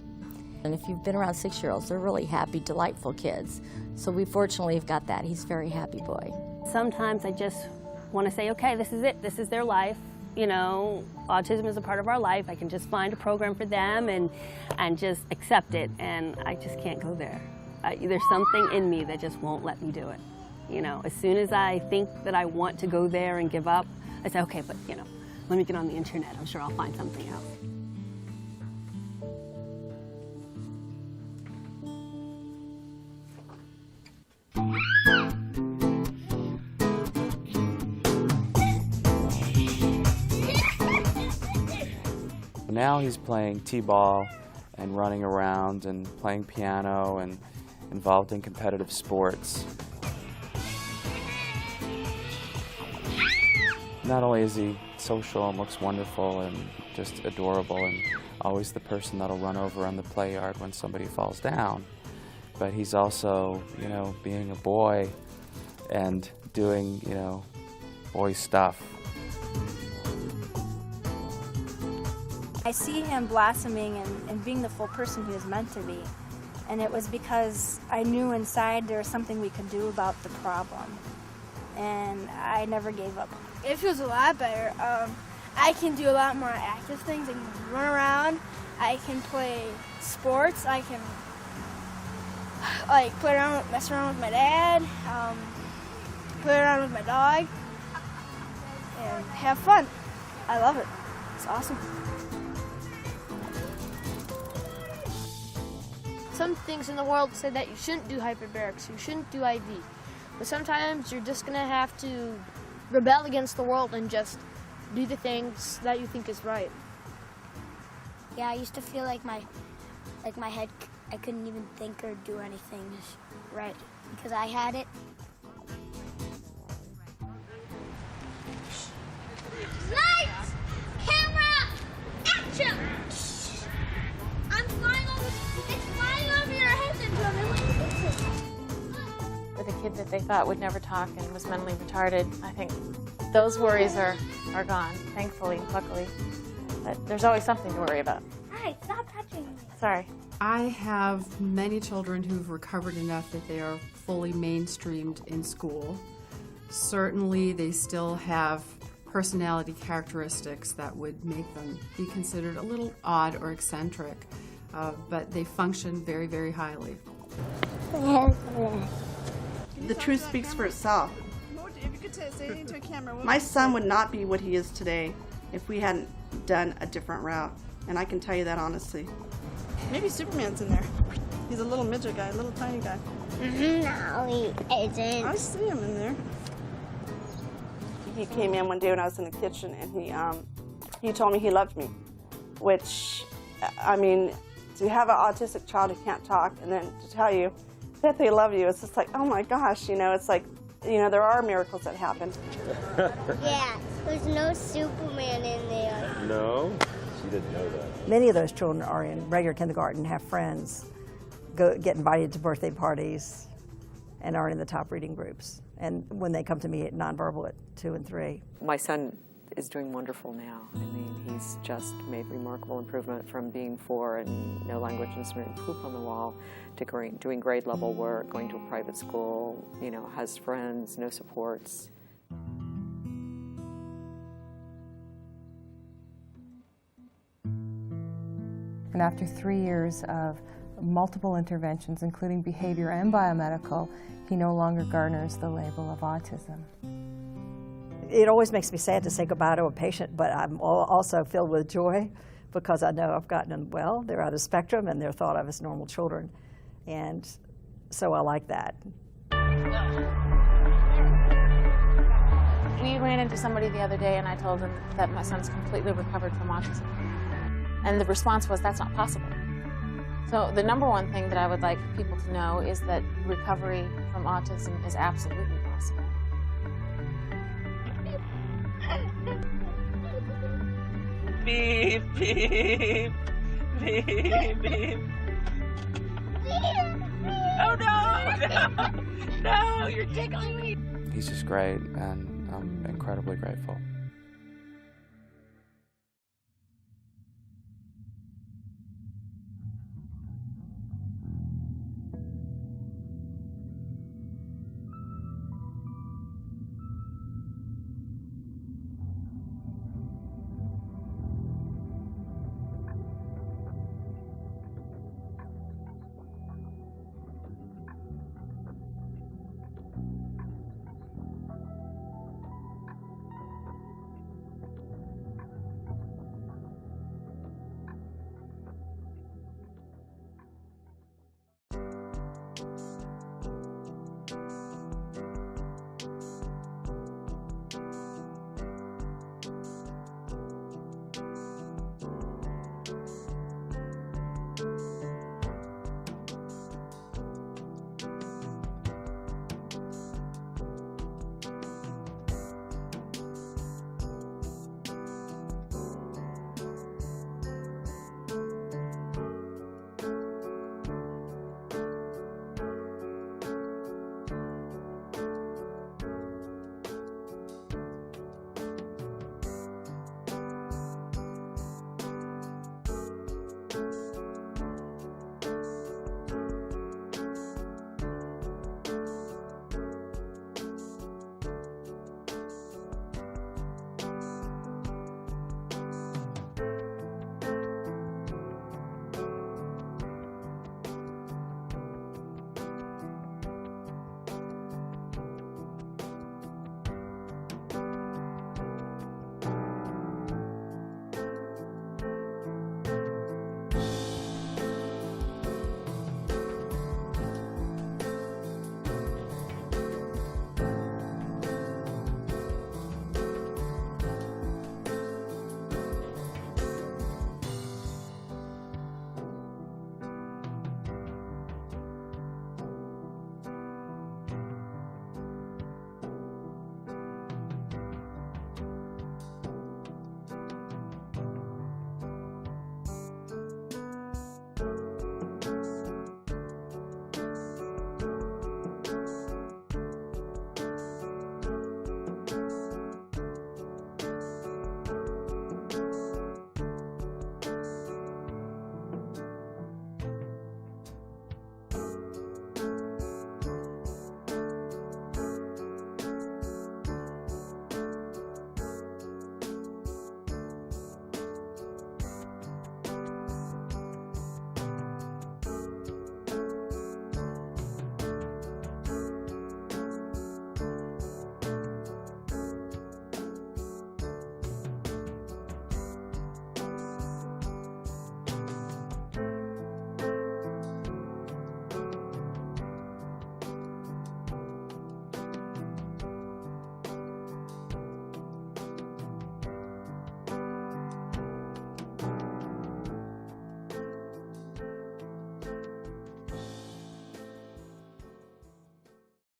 And if you've been around 6-year-olds, they're really happy, delightful kids. So we fortunately have got that. He's a very happy boy. Sometimes I just want to say, okay, this is it. This is their life. You know, autism is a part of our life. I can just find a program for them and just accept it. And I just can't go there. There's something in me that just won't let me do it. You know, as soon as I think that I want to go there and give up, I say, okay, but, you know, let me get on the internet. I'm sure I'll find something else. Now he's playing t-ball and running around and playing piano and involved in competitive sports. Not only is he social and looks wonderful and just adorable and always the person that'll run over on the play yard when somebody falls down, but he's also, you know, being a boy and doing, you know, boy stuff. I see him blossoming and being the full person he was meant to be. And it was because I knew inside there was something we could do about the problem. And I never gave up. It feels a lot better. I can do a lot more active things. I can run around. I can play sports. I can play around, mess around with my dad, play around with my dog, and have fun. I love it. It's awesome. Some things in the world say that you shouldn't do hyperbarics, you shouldn't do IV. But sometimes you're just gonna have to rebel against the world and just do the things that you think is right. Yeah, I used to feel like my head, I couldn't even think or do anything right because I had it. Lights! Camera! Action! It's flying over your head and With a kid that they thought would never talk and was mentally retarded. I think those worries are gone, thankfully, luckily. But there's always something to worry about. Hi, stop touching me. Sorry. I have many children who've recovered enough that they are fully mainstreamed in school. Certainly, they still have personality characteristics that would make them be considered a little odd or eccentric, but they function very, very highly. The truth speaks for itself. My son would not be what he is today if we hadn't done a different route, and I can tell you that honestly. Maybe Superman's in there. He's a little midget guy, a little tiny guy. No, he isn't. I see him in there. He came in one day when I was in the kitchen, and he told me he loved me, which, I mean, to have an autistic child who can't talk and then to tell you that they love you, it's just like, oh my gosh, you know, it's like, you know, there are miracles that happen. Yeah, there's no Superman in there. No? She didn't know that. Many of those children are in regular kindergarten, have friends, get invited to birthday parties, and are in the top reading groups. And when they come to me at nonverbal at 2 and 3. My son is doing wonderful now. I mean, he's just made remarkable improvement from being 4 and no language and smearing poop on the wall to doing grade level work, going to a private school, you know, has friends, no supports. And after 3 years of multiple interventions, including behavior and biomedical, he no longer garners the label of autism. It always makes me sad to say goodbye to a patient, but I'm also filled with joy because I know I've gotten them well. They're out of spectrum and they're thought of as normal children. And so I like that. We ran into somebody the other day and I told them that my son's completely recovered from autism. And the response was, that's not possible. So the number one thing that I would like people to know is that recovery from autism is absolutely possible. Beep, beep, beep, beep. Oh no, no, no, you're tickling me. He's just great, and I'm incredibly grateful.